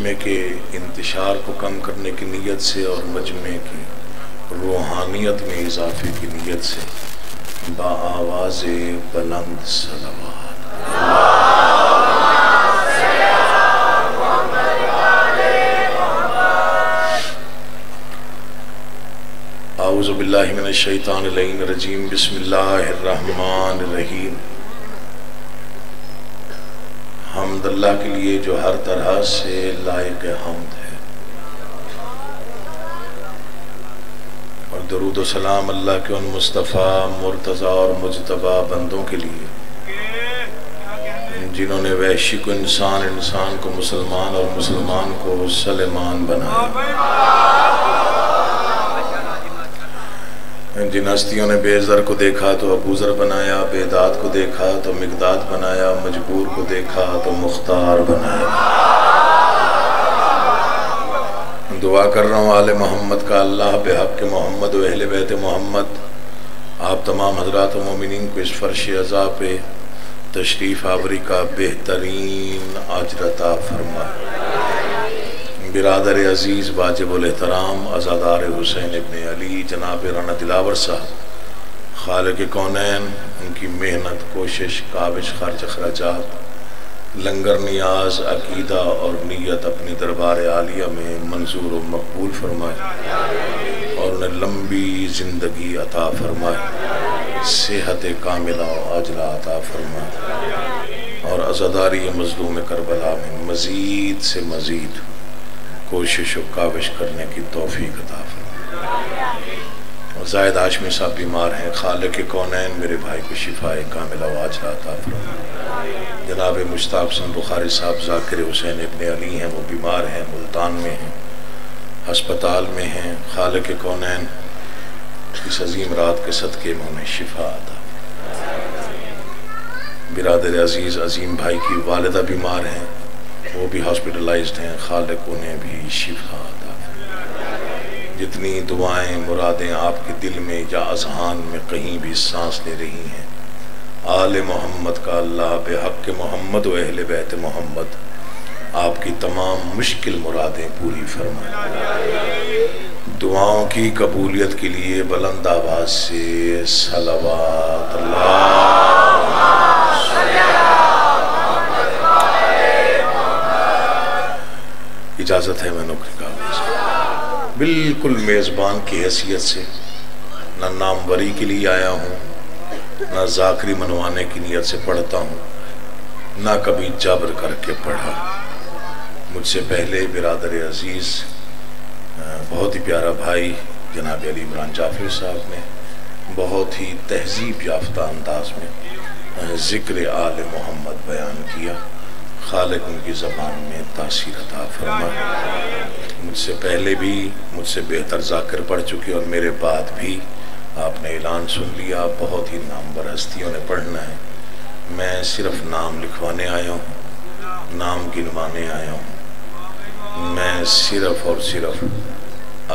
مجمع کے انتشار کو کم کرنے کی نیت سے اور مجمع کی روحانیت میں اضافے کی نیت سے با آواز بلند صلوات اعوذ باللہ من الشیطان اللعین الرجیم بسم اللہ الرحمن الرحیم حمد اللہ کے لیے جو ہر طرح سے لائق حمد ہے، اور درود و سلام اللہ کے ان مصطفیٰ مرتضیٰ اور مجتبیٰ بندوں کے لیے جنہوں نے وحشی کو انسان، انسان کو مسلمان اور مسلمان کو سلیمان بنایا، جن ہستیوں نے بے زر کو دیکھا تو ابو ذر بنایا، بے داد کو دیکھا تو مقداد بنایا، مجبور کو دیکھا تو مختار بنایا۔ دعا کر رہا ہوں آل محمد کا اللہ بحق محمد و اہل بیت محمد آپ تمام حضرات و مومنین کو اس فرش عزا پہ تشریف آوری کا بہترین اجر عطا فرمائے۔ برادر عزیز واجب الاحترام عزادار حسین ابن علی جناب رانا دلاور صاحب، خالق کونین، ان کی محنت، کوشش، کاوش، خرچ اخراجات، لنگر نیاز، عقیدہ اور نیت اپنی دربار عالیہ میں منظور و مقبول فرمائے اور انہیں لمبی زندگی عطا فرمائے، صحت کاملہ و عاجلہ عطا فرمائے، اور عزاداری مظلوم کربلا میں مزید سے مزید کوشش و کاوش کرنے کی توفیق عطا فرمائے۔ اور زاہد ہاشمی صاحب بیمار ہیں، خالق کونین میرے بھائی کو شفاء کاملہ و عاجلہ عطا فرمائے۔ جناب مشتاق حسن بخاری صاحب ذاکر حسین ابن علی ہیں، وہ بیمار ہیں، ملتان میں ہیں، ہسپتال میں ہیں، خالق کونین اس عظیم رات کے صدقے میں انہیں شفاء عطا فرمائے۔ برادر عزیز عظیم بھائی کی والدہ بیمار ہیں، وہ بھی ہاسپٹلائزڈ ہیں، خالق انہیں بھی شفا عطا فرمائے۔ جتنی دعائیں مرادیں آپ کے دل میں یا اذہان میں کہیں بھی سانس لے رہی ہیں، آل محمد کا اللہ بحق محمد و اہل بیت محمد آپ کی تمام مشکل مرادیں پوری فرمائے۔ دعاؤں کی قبولیت کے لیے بلند آواز سے صلوات اللہ اجازت ہے میں نوکری کا بالکل میزبان کی حیثیت سے نہ ناموری کے لیے آیا ہوں، نہ ذاکری منوانے کی نیت سے پڑھتا ہوں، نہ کبھی جبر کر کے پڑھا۔ مجھ سے پہلے برادر عزیز بہت ہی پیارا بھائی جناب علی عمران جعفری صاحب نے بہت ہی تہذیب یافتہ انداز میں ذکر آل محمد بیان کیا، خالق ان کی زبان میں تاثیر عطا فرمائے۔ مجھ سے پہلے بھی مجھ سے بہتر ذاکر پڑھ چکے اور میرے بعد بھی آپ نے اعلان سن لیا، بہت ہی نامور ہستیوں نے پڑھنا ہے، میں صرف نام لکھوانے آیا ہوں، نام گنوانے آیا ہوں، میں صرف اور صرف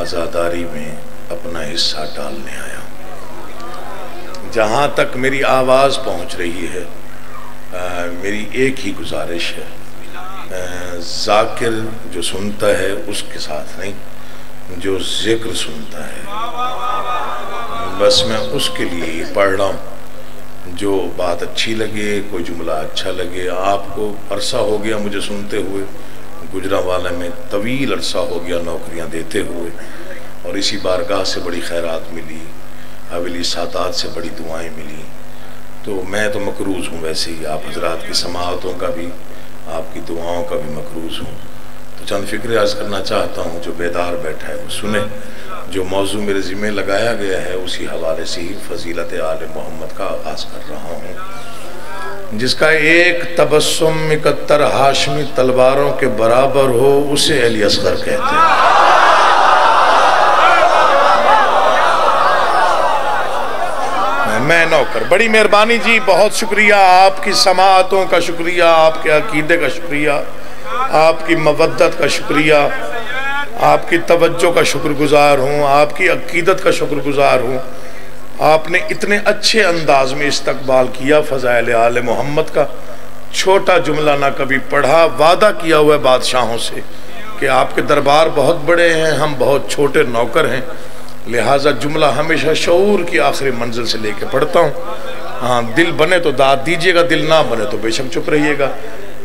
عزاداری میں اپنا حصہ ڈالنے آیا ہوں۔ جہاں تک میری آواز پہنچ رہی ہے، میری ایک ہی گزارش ہے، ذاکر جو سنتا ہے اس کے ساتھ نہیں، جو ذکر سنتا ہے بس میں اس کے لیے ہی پڑھ رہا ہوں۔ جو بات اچھی لگے، کوئی جملہ اچھا لگے، آپ کو عرصہ ہو گیا مجھے سنتے ہوئے، گجرانوالہ میں طویل عرصہ ہو گیا نوکریاں دیتے ہوئے، اور اسی بارگاہ سے بڑی خیرات ملی، حویلی سادات سے بڑی دعائیں ملی، تو میں تو مقروض ہوں، ویسے ہی آپ حضرات کی سماعتوں کا بھی، آپ کی دعاؤں کا بھی مقروض ہوں۔ تو چند فکرے عرض کرنا چاہتا ہوں، جو بیدار بیٹھا ہے وہ سنے، جو موضوع میرے ذمہ لگایا گیا ہے اسی حوالے سے ہی فضیلت آل محمد کا آغاز کر رہا ہوں۔ جس کا ایک تبسم مکتر ہاشمی تلواروں کے برابر ہو اسے علی اصغر کہتے ہیں۔ میں نوکر، بڑی مہربانی جی، بہت شکریہ، آپ کی سماعتوں کا شکریہ، آپ کے عقیدے کا شکریہ، آپ کی مودت کا شکریہ، آپ کی توجہ کا شکر گزار ہوں، آپ کی عقیدت کا شکر گزار ہوں۔ آپ نے اتنے اچھے انداز میں استقبال کیا فضائل آل محمد کا، چھوٹا جملہ نہ کبھی پڑھا، وعدہ کیا ہوا ہے بادشاہوں سے کہ آپ کے دربار بہت بڑے ہیں، ہم بہت چھوٹے نوکر ہیں، لہٰذا جملہ ہمیشہ شعور کی آخری منزل سے لے کے پڑھتا ہوں. ہاں دل بنے تو داد دیجئے گا، دل نہ بنے تو بے شک چپ رہیے گا.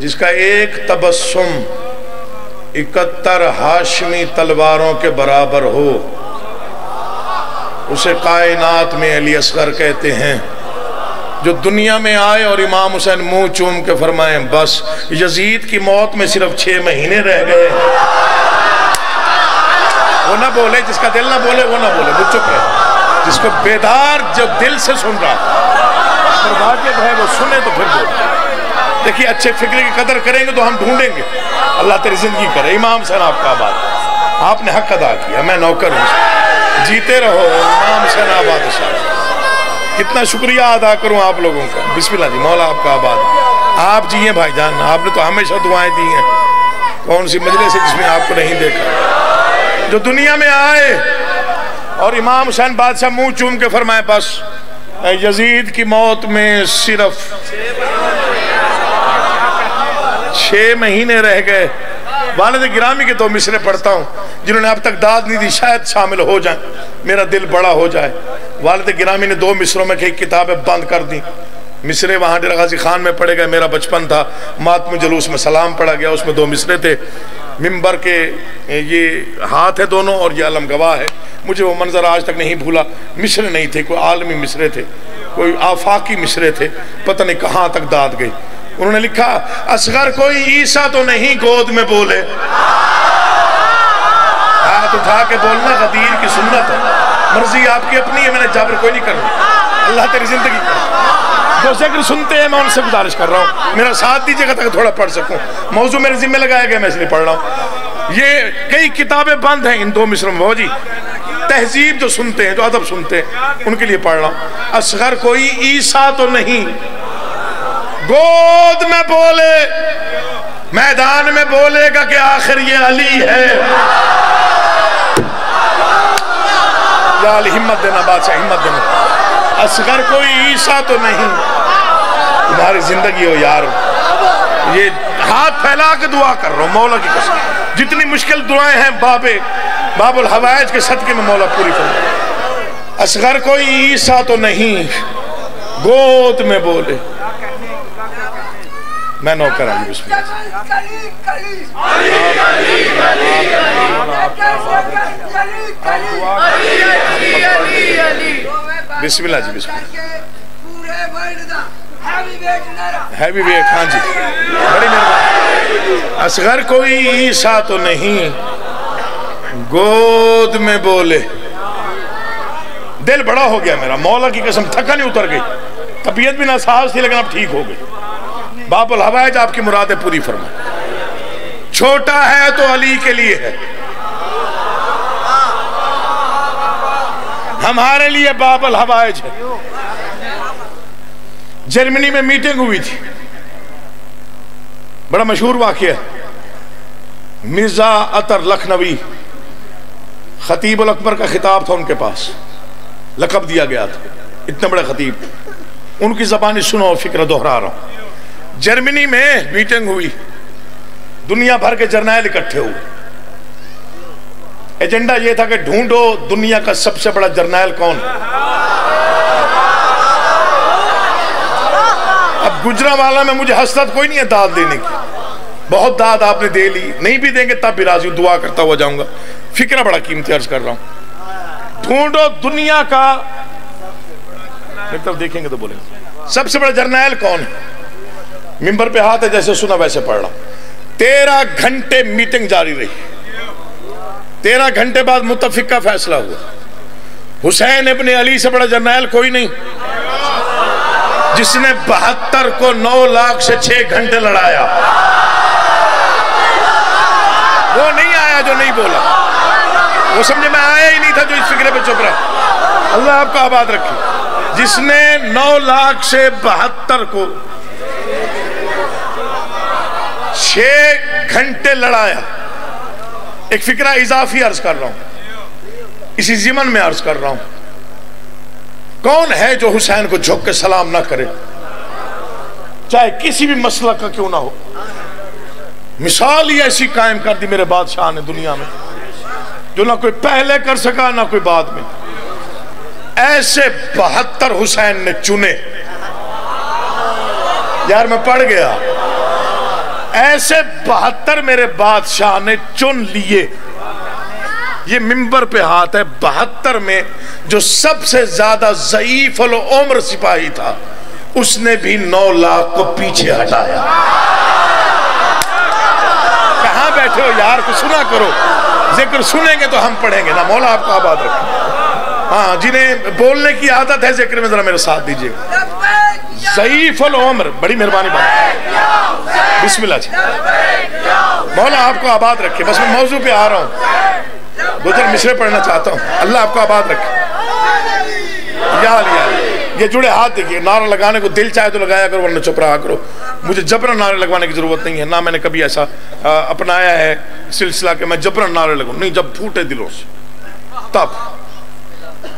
جس کا ایک تبسم 71 ہاشمی تلواروں کے برابر ہو، اسے کائنات میں علی اصغر کہتے ہیں. جو دنیا میں آئے اور امام حسین منہ چوم کے فرمائیں بس یزید کی موت میں صرف 6 مہینے رہ گئے. وہ نہ بولے، جس کا دل نہ بولے وہ نہ بولے، وہ چپ رہے. جس کو بیدار جو دل سے سن رہا اور واجب ہے وہ سنے تو پھر بولے. دیکھیے اچھے فکر کی قدر کریں گے تو ہم ڈھونڈیں گے. اللہ تیری زندگی کرے. امام حسین آپ کا آباد، آپ نے حق ادا کیا، میں نوکر ہوں. جیتے رہو امام حسین آباد صاحب. کتنا شکریہ ادا کروں آپ لوگوں کا. بسم اللہ جی، مولا آپ کا آباد. آپ جیئے بھائی جان، آپ نے تو ہمیشہ دعائیں دی ہیں. کون سی مجلس ہے جس میں آپ کو نہیں دیکھا؟ جو دنیا میں آئے اور امام حسین بادشاہ منہ چوم کے فرمائے بس یزید کی موت میں صرف 6 مہینے رہ گئے. والد گرامی کے 2 مصرے پڑھتا ہوں جنہوں نے اب تک داد نہیں دی، شاید شامل ہو جائیں، میرا دل بڑا ہو جائے. والد گرامی نے 2 مصروں میں کئی کتابیں بند کر دیں. مصرے وہاں ڈیرہ غازی خان میں پڑھے گئے. میرا بچپن تھا، ماتم جلوس میں سلام پڑھا گیا، اس میں 2 مصرے تھے. ممبر کے یہ ہاتھ ہے دونوں اور یہ علم گواہ ہے. مجھے وہ منظر آج تک نہیں بھولا. مصرے نہیں تھے، کوئی عالمی مصرے تھے، کوئی آفاقی مصرے تھے، پتہ نہیں کہاں تک داد گئی. انہوں نے لکھا اصغر کوئی عیسیٰ تو نہیں گود میں بولے. ہاتھ اٹھا کے بولنا غدیر کی سنت ہے. مرضی آپ کی اپنی ہے، میں نے جبر کوئی نہیں کرنا. اللہ تیری زندگی کرے. جو ذکر سنتے ہیں میں ان سے گزارش کر رہا ہوں میرا ساتھ دیجیے گا تاکہ تھوڑا پڑھ سکوں. موضوع میرے ذمہ لگایا گیا، میں اس لیے پڑھ رہا ہوں. یہ کئی کتابیں بند ہیں ان 2 مصروں میں. وہ جی تہذیب جو سنتے ہیں، جو ادب سنتے ہیں، ان کے لیے پڑھ رہا ہوں. اصغر کوئی عیسیٰ تو نہیں گود میں بولے، میدان میں بولے گا کہ آخر یہ علی ہے. یا علی ہمت دینا، بادشاہ ہمت دینا. اصغر کوئی عیسیٰ تو نہیں. تمہاری زندگی ہو یار. یہ ہاتھ پھیلا کے دعا کر رہا ہوں مولا کی قسم. جتنی مشکل دعائیں ہیں باب الحوائج کے صدقے میں مولا پوری فرمائے. اصغر کوئی عیسیٰ تو نہیں گود میں بولے. میں نوکر ہوں. بسم اللہ بسم اللہ جی. بسم اللہ. Heavy weight. ہاں جی بڑی مہربانی. اصغر کوئی عیسیٰ تو نہیں گود میں بولے. دل بڑا ہو گیا میرا، مولا کی قسم تھکا نہیں اتر گئی. طبیعت بھی ناساز تھی لیکن اب ٹھیک ہو گئی. باب الحوائج آپ کی مرادیں پوری فرمائے. چھوٹا ہے تو علی کے لیے ہے، ہمارے لیے باب الحوائج ہے. جرمنی میں میٹنگ ہوئی تھی، بڑا مشہور واقعہ ہے. مرزا عطر لکھنوی خطیب الاکبر کا خطاب تھا ان کے پاس، لقب دیا گیا تھا، اتنے بڑے خطیب. ان کی زبانی سنو اور فکر دہرا رہا ہوں. جرمنی میں میٹنگ ہوئی، دنیا بھر کے جرنیل اکٹھے ہوئے. ایجنڈا یہ تھا کہ ڈھونڈو دنیا کا سب سے بڑا جرنیل کون ہے. اب گجرانوالہ میں مجھے حسرت کوئی نہیں ہے داد دینے کی، بہت داد آپ نے دے لی، نہیں بھی دیں گے تب بھی راضی دعا کرتا ہوا جاؤں گا. فکرہ بڑا قیمتی عرض کر رہا ہوں. ڈھونڈو دنیا کا، میری طرف دیکھیں گے تو بولیں گے سب سے بڑا جرنیل کون ہے. ممبر پہ ہاتھ ہے، جیسے سنا ویسے پڑھ رہا. 13 گھنٹے میٹنگ جاری رہی. 13 گھنٹے بعد متفق کا فیصلہ ہوا. حسین ابن علی سے بڑا جرنیل کوئی نہیں، جس نے 72 کو 9 لاکھ سے 6 گھنٹے لڑایا. وہ نہیں آیا جو نہیں بولا، وہ سمجھے میں آیا ہی نہیں تھا جو اس فکرے پہ چپ رہا. اللہ آپ کا آباد رکھے. جس نے 9 لاکھ سے 72 کو 6 گھنٹے لڑایا. ایک فکرہ اضافی عرض کر رہا ہوں، اسی ضمن میں عرض کر رہا ہوں. کون ہے جو حسین کو جھک کے سلام نہ کرے، چاہے کسی بھی مسئلہ کا کیوں نہ ہو. مثال ہی ایسی قائم کر دی میرے بادشاہ نے دنیا میں جو نہ کوئی پہلے کر سکا نہ کوئی بعد میں. ایسے 72 حسین نے چنے. یار میں پڑھ گیا. ایسے 72 میرے بادشاہ نے چن لیے. یہ منبر پہ ہاتھ ہے. 72 میں جو سب سے زیادہ ضعیف العمر سپاہی تھا اس نے بھی 9 لاکھ کو پیچھے ہٹایا. کہاں بیٹھے ہو یار, کو سنا کرو. ذکر سنیں گے تو ہم پڑھیں گے نا. مولا آپ کو آباد رکھیں. ہاں جنہیں بولنے کی عادت ہے ذکر میں ذرا میرے ساتھ دیجئے گا. ضعیف العمر, بڑی مہربانی بات. بسم اللہ جی. مولا آپ کو آباد رکھے. بس میں موضوع پہ آ رہا ہوں. 2-3 مصرے پڑھنا چاہتا ہوں. اللہ آپ کو آباد رکھے. یا یہ جڑے ہاتھ دیکھیے. نعرہ لگانے کو دل چاہے تو لگایا کرو ورنہ چپ رہا کرو. مجھے جبرن نعرے لگوانے کی ضرورت نہیں ہے. نہ میں نے کبھی ایسا اپنایا ہے سلسلہ کہ میں جبرن نعرے لگوں. نہیں, جب پھوٹے دلوں سے تب.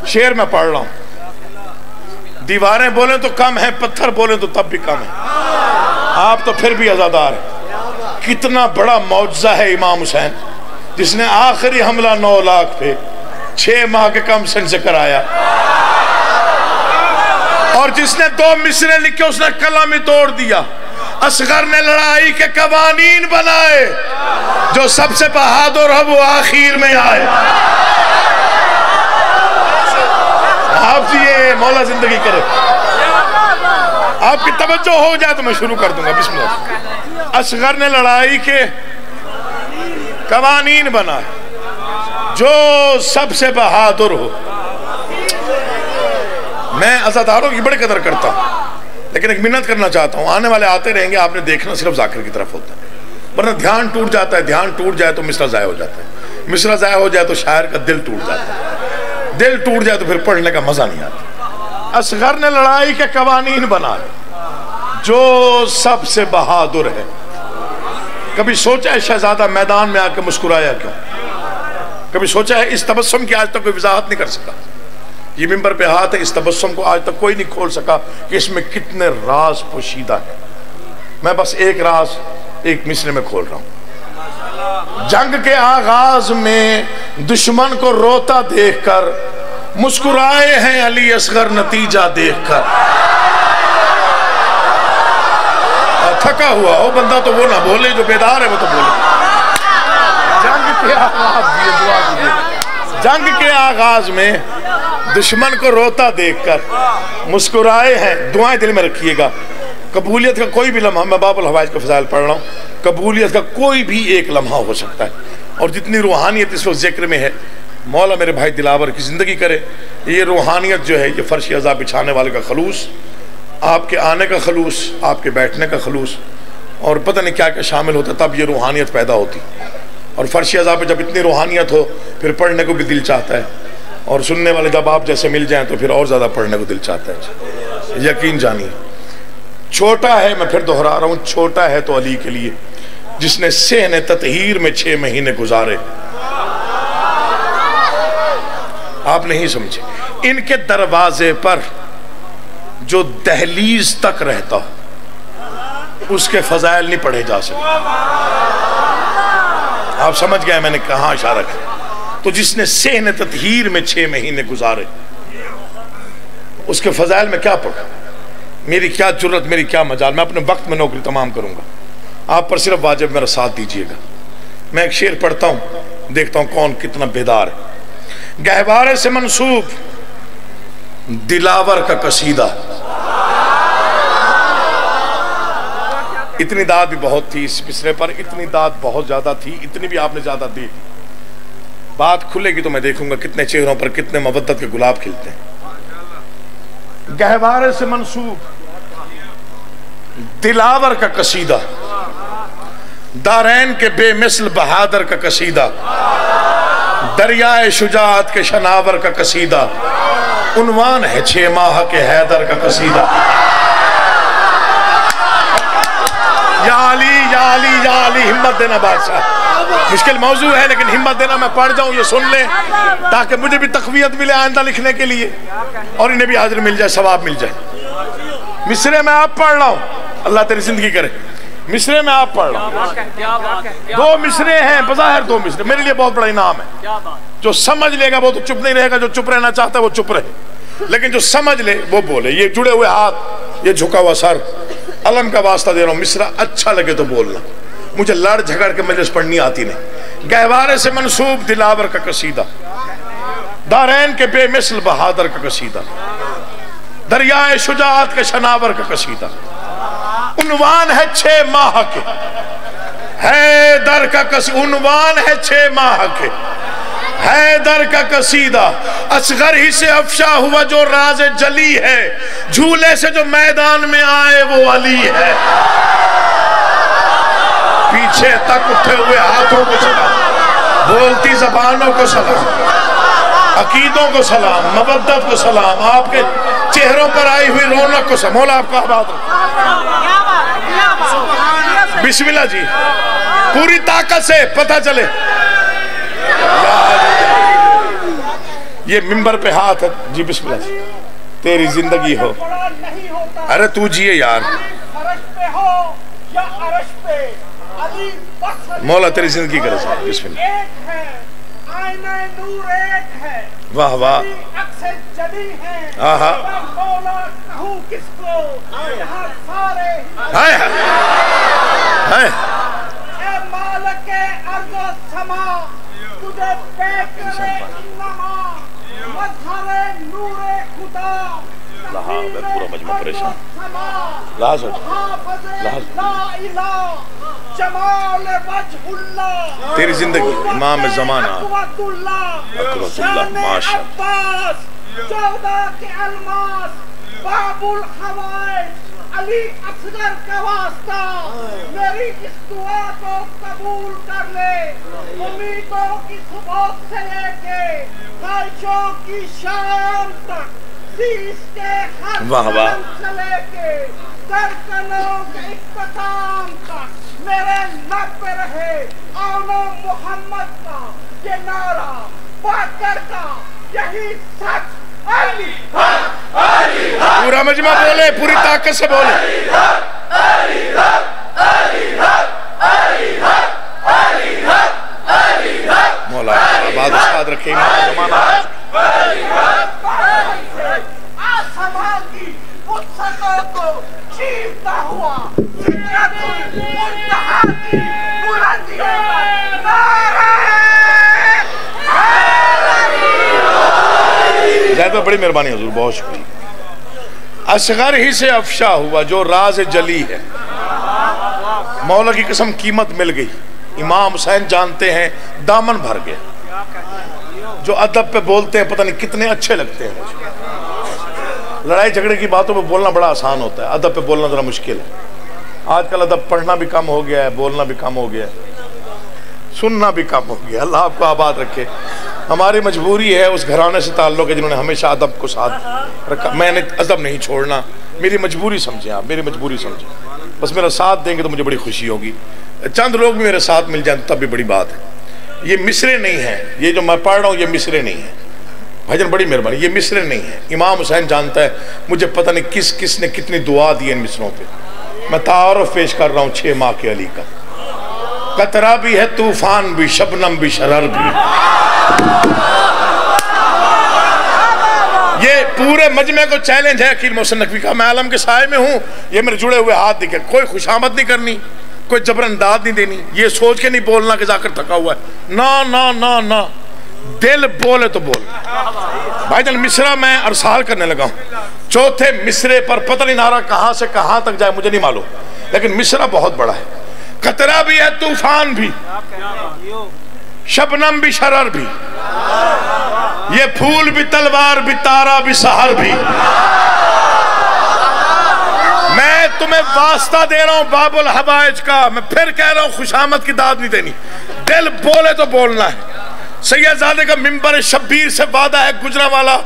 شعر میں پڑھ رہا ہوں. دیواریں بولیں تو کم ہیں, پتھر بولیں تو تب بھی کم ہیں. آپ تو پھر بھی عزادار ہیں. کتنا بڑا معجزہ ہے امام حسین جس نے آخری حملہ 9 لاکھ پہ 6 ماہ کے کم سن سے کرایا, اور جس نے 2 مصرے لکھے اس نے قلم ہی توڑ دیا. اصغر نے لڑائی کے قوانین بنائے, جو سب سے بہادر ہے وہ آخر میں آئے. آپ یہ مولا زندگی کرے. آپ کی توجہ ہو جائے تو میں شروع کر دوں گا. بسم اللہ. اصغر نے لڑائی کے قوانین بنائے, جو سب سے بہادر ہو. میں عزاداروں کی بڑی قدر کرتا ہوں, لیکن ایک منت کرنا چاہتا ہوں. آنے والے آتے رہیں گے, آپ نے دیکھنا صرف ذاکر کی طرف ہوتا ہے, ورنہ دھیان ٹوٹ جاتا ہے. دھیان ٹوٹ جائے تو مصرع ضائع ہو جاتا ہے. مصرع ضائع ہو جائے تو شاعر کا دل ٹوٹ جاتا ہے. دل ٹوٹ جائے تو پھر پڑھنے کا مزہ نہیں آتا. اصغر نے لڑائی کے قوانین بنائے, جو سب سے بہادر ہے. کبھی سوچا ہے شہزادہ میدان میں آ کے مسکرایا کیوں؟ کبھی سوچا ہے اس تبسم کی آج تک کوئی وضاحت نہیں کر سکا. یہ منبر پہ ہاتھ ہے, اس تبسم کو آج تک کوئی نہیں کھول سکا کہ اس میں کتنے راز پوشیدہ ہیں. میں بس ایک راز ایک مصرے میں کھول رہا ہوں. جنگ کے آغاز میں دشمن کو روتا دیکھ کر مسکرائے ہیں علی اصغر نتیجہ دیکھ کر. تھکا ہوا ہو بندہ تو وہ نہ بولے, جو بیدار ہے وہ تو بولے. جنگ کے آغاز میں دشمن کو روتا دیکھ کر مسکرائے ہیں. دعائیں دل میں رکھیے گا. قبولیت کا کوئی بھی لمحہ, میں باب الحوائج کا فضائل پڑھ رہا ہوں, قبولیت کا کوئی بھی ایک لمحہ ہو سکتا ہے. اور جتنی روحانیت اس وقت ذکر میں ہے, مولا میرے بھائی دلاور کی زندگی کرے. یہ روحانیت جو ہے, یہ فرش عزا بچھانے والے کا خلوص, آپ کے آنے کا خلوص, آپ کے بیٹھنے کا خلوص, اور پتہ نہیں کیا کیا شامل ہوتا, تب یہ روحانیت پیدا ہوتی. اور فرش عزا پہ جب اتنی روحانیت ہو پھر پڑھنے کو بھی دل چاہتا ہے, اور سننے والے جب آپ جیسے مل جائیں تو پھر اور زیادہ پڑھنے کو دل چاہتا ہے. یقین جانیے چھوٹا ہے, میں پھر دہرا رہا ہوں, چھوٹا ہے تو علی کے لیے جس نے صحن تطہیر میں 6 مہینے گزارے. آپ نہیں سمجھے. ان کے دروازے پر جو دہلیز تک رہتا اس کے فضائل نہیں پڑھے جا سکتے. آپ سمجھ گئے میں نے کہاں اشارہ کیا. تو جس نے صحن تطہیر میں 6 مہینے گزارے اس کے فضائل میں کیا پڑھا. میری کیا جرت, میری کیا مجال. میں اپنے وقت میں نوکری تمام کروں گا, آپ پر صرف واجب میرا ساتھ دیجئے گا. میں ایک شعر پڑھتا ہوں, دیکھتا ہوں کون کتنا بیدار ہے. گہوارے سے منسوب دلاور کا قصیدہ. اتنی داد بھی بہت تھی اس مصرے پر, اتنی داد بہت زیادہ تھی, اتنی بھی آپ نے زیادہ دی. بات کھلے گی تو میں دیکھوں گا کتنے چہروں پر کتنے مودت کے گلاب کھلتے ہیں. گہوارے سے منسوب دلاور کا قصیدہ, دارین کے بے مثل بہادر کا قصیدہ, دریائے شجاعت کے شناور کا قصیدہ, عنوان ہے 6 ماہ کے حیدر کا قصیدہ. یا علی یا علی یا علی, ہمت دینا بادشاہ. مشکل موضوع ہے لیکن ہمت دینا, میں پڑھ جاؤں یہ سن لیں تاکہ مجھے بھی تقویت ملے آئندہ لکھنے کے لیے, اور انہیں بھی حاضر مل جائے, ثواب مل جائے. مصرے میں آپ پڑھ رہا ہوں, اللہ تیری زندگی کرے. مصرے میں آپ پڑھ رہا ہوں، دو مصرے ہیں، بظاہر دو مصرے، میرے لیے بہت بڑا انعام ہے۔ جو سمجھ لے گا وہ تو چپ نہیں رہے گا، جو چپ رہنا چاہتا ہے وہ چپ رہے، لیکن جو سمجھ لے وہ بولے۔ یہ جڑے ہوئے ہاتھ، یہ جھکا ہوا سر، علم کا واسطہ دے رہا ہوں، مصرع اچھا لگے تو بولنا، مجھے لڑ جھگڑ کے مجلس پڑھنی آتی نہیں۔ گہوارے سے منسوب دلاور کا قصیدہ، دارین کے بے مثل بہادر کا قصیدہ، دریائے شجاعت کے شناور کا قصیدہ، عنوان ہے 6 ماہ کے، حیدر کا قصیدہ، عنوان ہے 6 ماہ کے، حیدر کا قصیدہ، اصغر ہی سے افشا ہوا جو راز جلی ہے، جھولے سے جو میدان میں آئے وہ علی ہے۔ پیچھے تک اٹھے ہوئے ہاتھوں کو سلام، بولتی زبانوں کو سلام، عقیدوں کو سلام، مودت کو سلام، آپ کے چہروں پر آئی ہوئی رونق کو سلام۔ مولا آپ کا آباد رکھے۔ بسم اللہ جی، پوری طاقت سے پتہ چلے۔ یہ ممبر پہ ہاتھ ہے جی، بسم اللہ جی، تیری زندگی ہو۔ ارے تو جیے یار، مولا تیری زندگی کرے ساتھ، بسم اللہ۔ واہ واہ، آہا، ہائے ہائے، میں پورا مجمع پریشان، لحاظ تیری زندگی امام زمانہ اقبت اللہ، ماشاء اللہ، باب الحوائج علی اصغر کا واسطہ، میری اس دعا کو قبول کر لے، امیدوں کی صبح سے لے کے خواہشوں کی شام تک، سیس کے ہر قدم سے لے کے درکنوں کے اختتام تک میرے لب پہ رہے آنو محمد کا یہ نعرہ، باقر کا یہی سچ، علی حق، علی حق، پورا مجمع بولے، پوری طاقت سے بولے، علی حق، علی حق، علی حق، علی حق، علی حق، علی حق، مولا آباد استاد رکھے امام زمانہ، علی حق، آسمان کی وسعتوں کو چیرتا ہوا سدرۃ المنتہا کی بلندیوں پر نعرہ زیادہ بڑی مہربانی حضور، بہت شکریہ۔ اصغر ہی سے افشا ہوا جو راز جلی ہے، مولا کی قسم قیمت مل گئی۔ امام حسین جانتے ہیں دامن بھر گیا، جو ادب پہ بولتے ہیں پتہ نہیں کتنے اچھے لگتے ہیں مجھے۔ لڑائی جھگڑے کی باتوں پہ بولنا بڑا آسان ہوتا ہے، ادب پہ بولنا ذرا مشکل ہے۔ آج کل ادب پڑھنا بھی کم ہو گیا ہے، بولنا بھی کم ہو گیا ہے، سننا بھی کم ہو گیا۔ اللہ آپ کو آباد رکھے۔ ہماری مجبوری ہے، اس گھرانے سے تعلق ہے جنہوں نے ہمیشہ ادب کو ساتھ رکھا۔ میں نے ادب نہیں چھوڑنا، میری مجبوری سمجھیں آپ، میری مجبوری سمجھیں، بس میرا ساتھ دیں گے تو مجھے بڑی خوشی ہوگی۔ چند لوگ بھی میرے ساتھ مل جائیں تو تب بھی بڑی بات ہے۔ یہ مصرے نہیں ہیں، یہ جو میں پڑھ رہا ہوں یہ مصرے نہیں ہیں بھائی جان، بڑی مہربانی، یہ مصرے نہیں ہیں۔ امام حسین جانتا ہے مجھے پتہ نہیں کس کس نے کتنی دعا دی ان مصروں پہ۔ میں تعارف پیش کر رہا ہوں 6 ماہ کے علی کا۔ قطرہ بھی ہے، طوفان بھی، شبنم بھی، شرر بھی۔ یہ پورے مجمع کو چیلنج ہے عقیل محسن نقوی کا، میں عالم کے سائے میں ہوں، یہ میرے جڑے ہوئے ہاتھ دکھے، کوئی خوشامد نہیں کرنی، کوئی جبرن داد نہیں دینی، یہ سوچ کے نہیں بولنا کہ ذاکر تھکا ہوا ہے، نا نا نا نا، دل بولے تو بول۔ بھائی جان مصرع میں ارسال کرنے لگا ہوں، چوتھے مصرے پر پتہ نہیں نعرہ کہاں سے کہاں تک جائے مجھے نہیں معلوم، لیکن مصرع بہت بڑا ہے۔ قطرہ بھی ہے، طوفان بھی، شبنم بھی، شرر بھی، یہ پھول بھی، تلوار بھی، تارا بھی، سحر بھی۔ میں تمہیں واسطہ دے رہا ہوں باب الحوائج کا، میں پھر کہہ رہا ہوں خوشامد کی داد نہیں دینی، دل بولے تو بولنا ہے۔ سید زادے کا منبر شبیر سے وعدہ ہے گجرا والا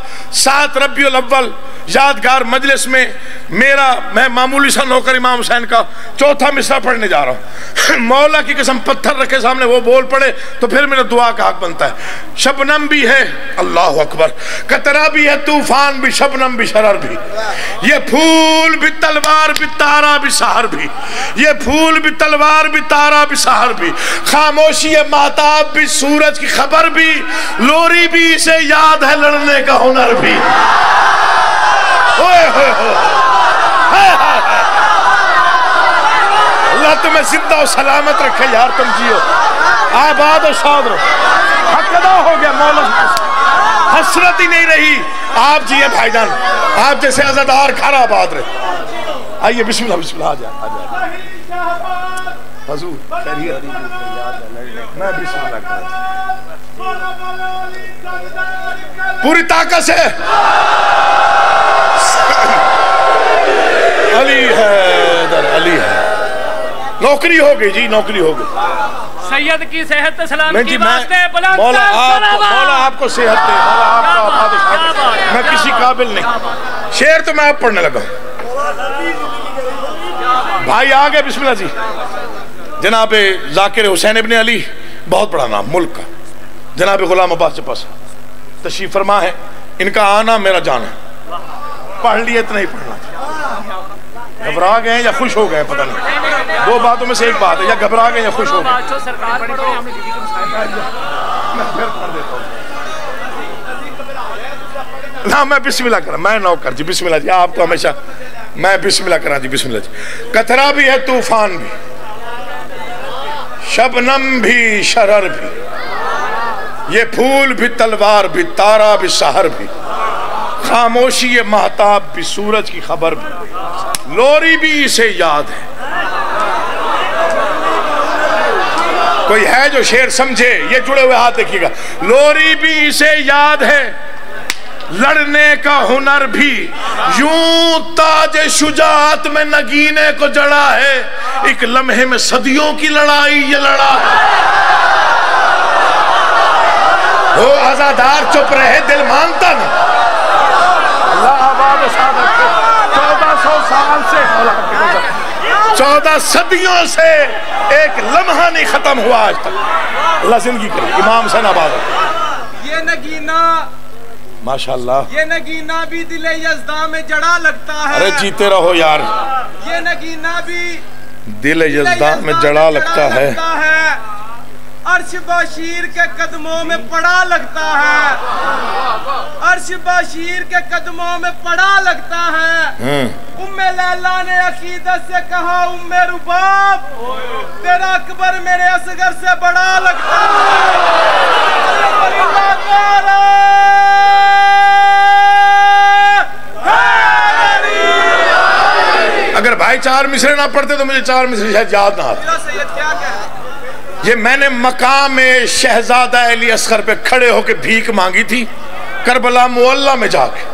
7 ربیع الاول یادگار مجلس میں میں معمولی سا نوکر امام حسین کا چوتھا مصرع پڑھنے جا رہا ہوں. مولا کی قسم پتھر رکھے سامنے وہ بول پڑے تو پھر میرا دعا کا حق بنتا ہے. شبنم بھی ہے اللہ اکبر، قطرہ بھی ہے طوفان بھی، شبنم بھی شرر بھی، یہ پھول بھی تلوار بھی تارا بھی سحر بھی، یہ پھول بھی تلوار بھی تارا بھی سحر بھی، خاموشی مہتاب بھی سورج کی خبر بھی، لوری بھی اسے یاد ہے لڑنے کا ہنر بھی. اللہ تمہیں زندہ و سلامت رکھے یار، تم جیو آباد و شاد رہو. حق ادا ہو گیا مولا، حسرت ہی نہیں رہی. آپ جیے بھائی جان، آپ جیسے عزادار گھر آباد رہے. آئیے بسم اللہ بسم اللہ، آجا حضور خیریت میں بسم اللہ کرتا پوری طاقت سے. علی حیدر علی ہے. نوکری ہو گئی جی، نوکری ہو گئی. سید کی صحت سلام کی جی واسطے بلند مولا آپ کو صحت دے، مولا آپ کا آباد. میں کسی قابل نہیں. شعر تو میں اب پڑھنے لگا. بھائی آگے بسم اللہ جی. جناب ذاکر حسین ابن علی، بہت بڑا نام ملک کا، جناب غلام عباس سے پاس تشریف فرما ہے. ان کا آنا میرا جانا. پڑھ لیے تو نہیں پڑھنا. گھبرا گئے یا خوش ہو گئے پتہ نہیں. 2 باتوں میں سے ایک بات ہے، یا گھبرا گئے یا خوش ہو گئے. نہ میں بسم اللہ کرا، میں نوکر جی بسم اللہ جی. آپ تو ہمیشہ میں بسم اللہ کرا جی بسم اللہ جی. قطرہ بھی ہے طوفان بھی، شبنم بھی شرر بھی، یہ پھول بھی تلوار بھی تارا بھی سحر بھی، خاموشی مہتاب بھی سورج کی خبر بھی، لوری بھی اسے یاد ہے. کوئی ہے جو شعر سمجھے؟ یہ جڑے ہوئے ہاتھ دیکھیے گا. لوری بھی اسے یاد ہے لڑنے کا ہنر بھی، یوں تاج شجاعت میں نگینے کو جڑا ہے، ایک لمحے میں صدیوں کی لڑائی یہ لڑا ہے. وہ عزادار چپ رہے دل مانتا نہیں. اللہ آباد و شاد رکھے. 1400 سال سے 14 صدیوں سے ایک لمحہ نہیں ختم ہوا آج تک. اللہ زندگی کرے. امام حسین آباد رکھے. یہ نگینہ ماشاءاللہ، یہ نگینہ بھی دل یزداں میں جڑا لگتا ہے. ارے جیتے رہو یار. یہ نگینہ بھی دل یزداں میں جڑا لگتا ہے. عرش باشیر کے قدموں میں پڑا لگتا ہے. عرش باشیر کے قدموں میں پڑا لگتا ہے. ام لیلا نے عقیدت سے کہا ام رباب، تیرا اکبر میرے اصغر سے بڑا لگتا ہے. اگر بھائی 4 مصرے نہ پڑھتے تو مجھے 4 مصرے شاید یاد نہ آتے. یہ میں نے مقام شہزادہ علی اصغر پہ کھڑے ہو کے بھیک مانگی تھی کربلا معلی میں جا کے.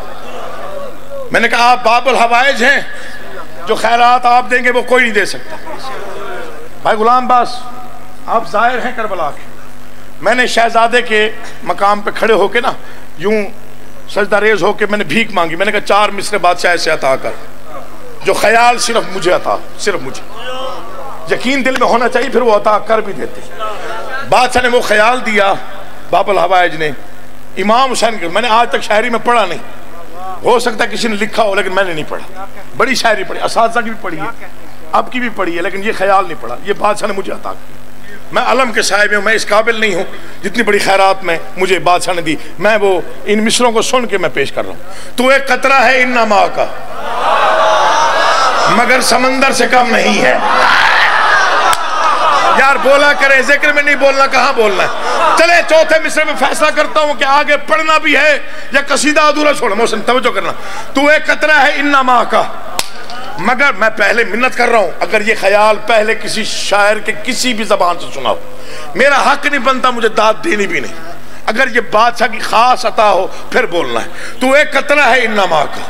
میں نے کہا آپ باب الحوائج ہیں، جو خیرات آپ دیں گے وہ کوئی نہیں دے سکتا. بھائی غلام باس آپ ظاہر ہیں کربلا کے. میں نے شہزادے کے مقام پہ کھڑے ہو کے نا یوں سجدہ ریز ہو کے میں نے بھیک مانگی. میں نے کہا 4 مصرے بادشاہ سے عطا کر، جو خیال صرف مجھے عطا، صرف مجھے. یقین دل میں ہونا چاہیے پھر وہ عطا کر بھی دیتے. بادشاہ نے وہ خیال دیا باب الحوائج نے امام حسین کے. میں نے آج تک شاعری میں پڑھا نہیں، ہو سکتا ہے کسی نے لکھا ہو لیکن میں نے نہیں پڑھا. بڑی شاعری پڑھی، اساتذہ کی بھی پڑھی ہے، اب کی بھی پڑھی ہے، لیکن یہ خیال نہیں پڑھا. یہ بادشاہ نے مجھے عطا کی. میں علم کے صاحب ہوں، میں اس قابل نہیں ہوں جتنی بڑی خیرات میں مجھے بادشاہ نے دی. میں وہ ان مصروں کو سن کے میں پیش کر رہا ہوں. تو ایک قطرہ ہے ان ماں کا، مگر سمندر سے کم نہیں ہے. یار بولا کرے، ذکر میں نہیں بولنا، کہاں بولنا ہے. چلے چوتھے مصرے میں فیصلہ کرتا ہوں کہ آگے پڑھنا بھی ہے یا قصیدہ ادھورا چھوڑنا. محسن توجہ کرنا. تو ایک قطرہ ہے ان ماں کا، مگر میں پہلے منت کر رہا ہوں اگر یہ خیال پہلے کسی شاعر کے کسی بھی زبان سے سنا ہو، میرا حق نہیں بنتا، مجھے داد دینی بھی نہیں. اگر یہ بادشاہ کی خاص عطا ہو پھر بولنا ہے. تو ایک قطرہ ہے ان ماں کا،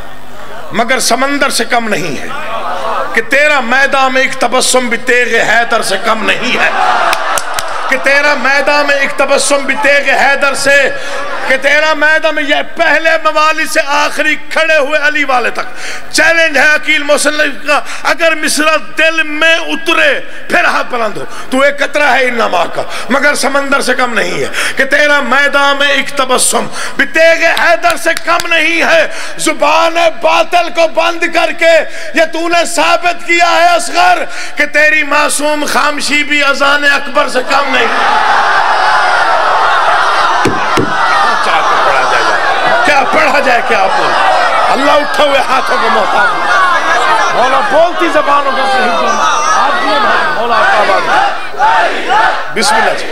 مگر سمندر سے کم نہیں ہے، کہ تیرا میدان میں ایک تبسم بھی تیغ حیدر سے کم نہیں ہے، کہ تیرا میدان میں ایک تبسم بھی تیغ حیدر سے، کہ تیرا میدان میں یہ پہلے موالی سے آخری کھڑے ہوئے علی والے تک چیلنج ہے عقیل مصنف کا، اگر مصرع دل میں اترے پھر ہاتھ بلند ہو، تو ایک قطرہ ہے ان نما کا مگر سمندر سے کم نہیں ہے، کہ تیرا میدان میں ایک تبسم بھی تیغ حیدر سے کم نہیں ہے، زبان باطل کو بند کر کے یہ تو نے ثابت کیا ہے اصغر کہ تیری معصوم خامشی بھی اذان اکبر سے کم نہیں۔ کیا پڑھا جائے کیا بول، اللہ اٹھا ہوئے ہاتھوں کو محتاج، مولا بولتی زبانوں کا صحیح بول، آپ نے مولا آپ کا آواز، بسم اللہ جی۔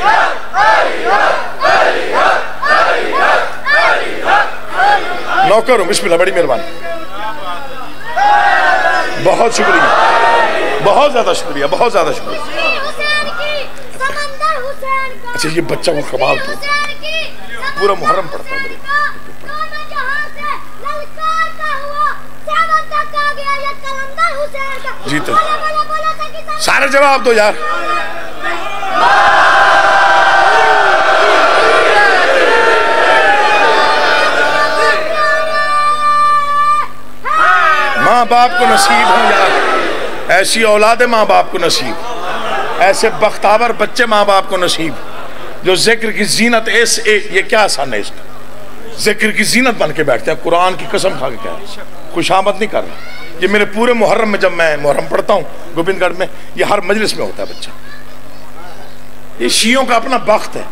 نوکر ہوں، بسم اللہ، بڑی مہربانی، بہت شکریہ، بہت زیادہ شکریہ، بہت زیادہ شکریہ۔ اچھا یہ بچہ کو کمال پورا محرم پڑھتا ہے میرے جی، تو سارے جواب دو یار۔ ماں باپ کو نصیب ہوں یار، ایسی اولاد ماں باپ کو نصیب، ایسے بختاور بچے ماں باپ کو نصیب جو ذکر کی زینت یہ کیا آسان ہے، اس کا ذکر کی زینت بن کے بیٹھتے ہیں، قرآن کی قسم کھا کے کہہ رہے ہیں، خوش آمد نہیں کر رہا۔ یہ میرے پورے محرم میں جب میں محرم پڑھتا ہوں گوبند گڑھ میں، یہ ہر مجلس میں ہوتا ہے بچہ، یہ شیعوں کا اپنا بخت ہے،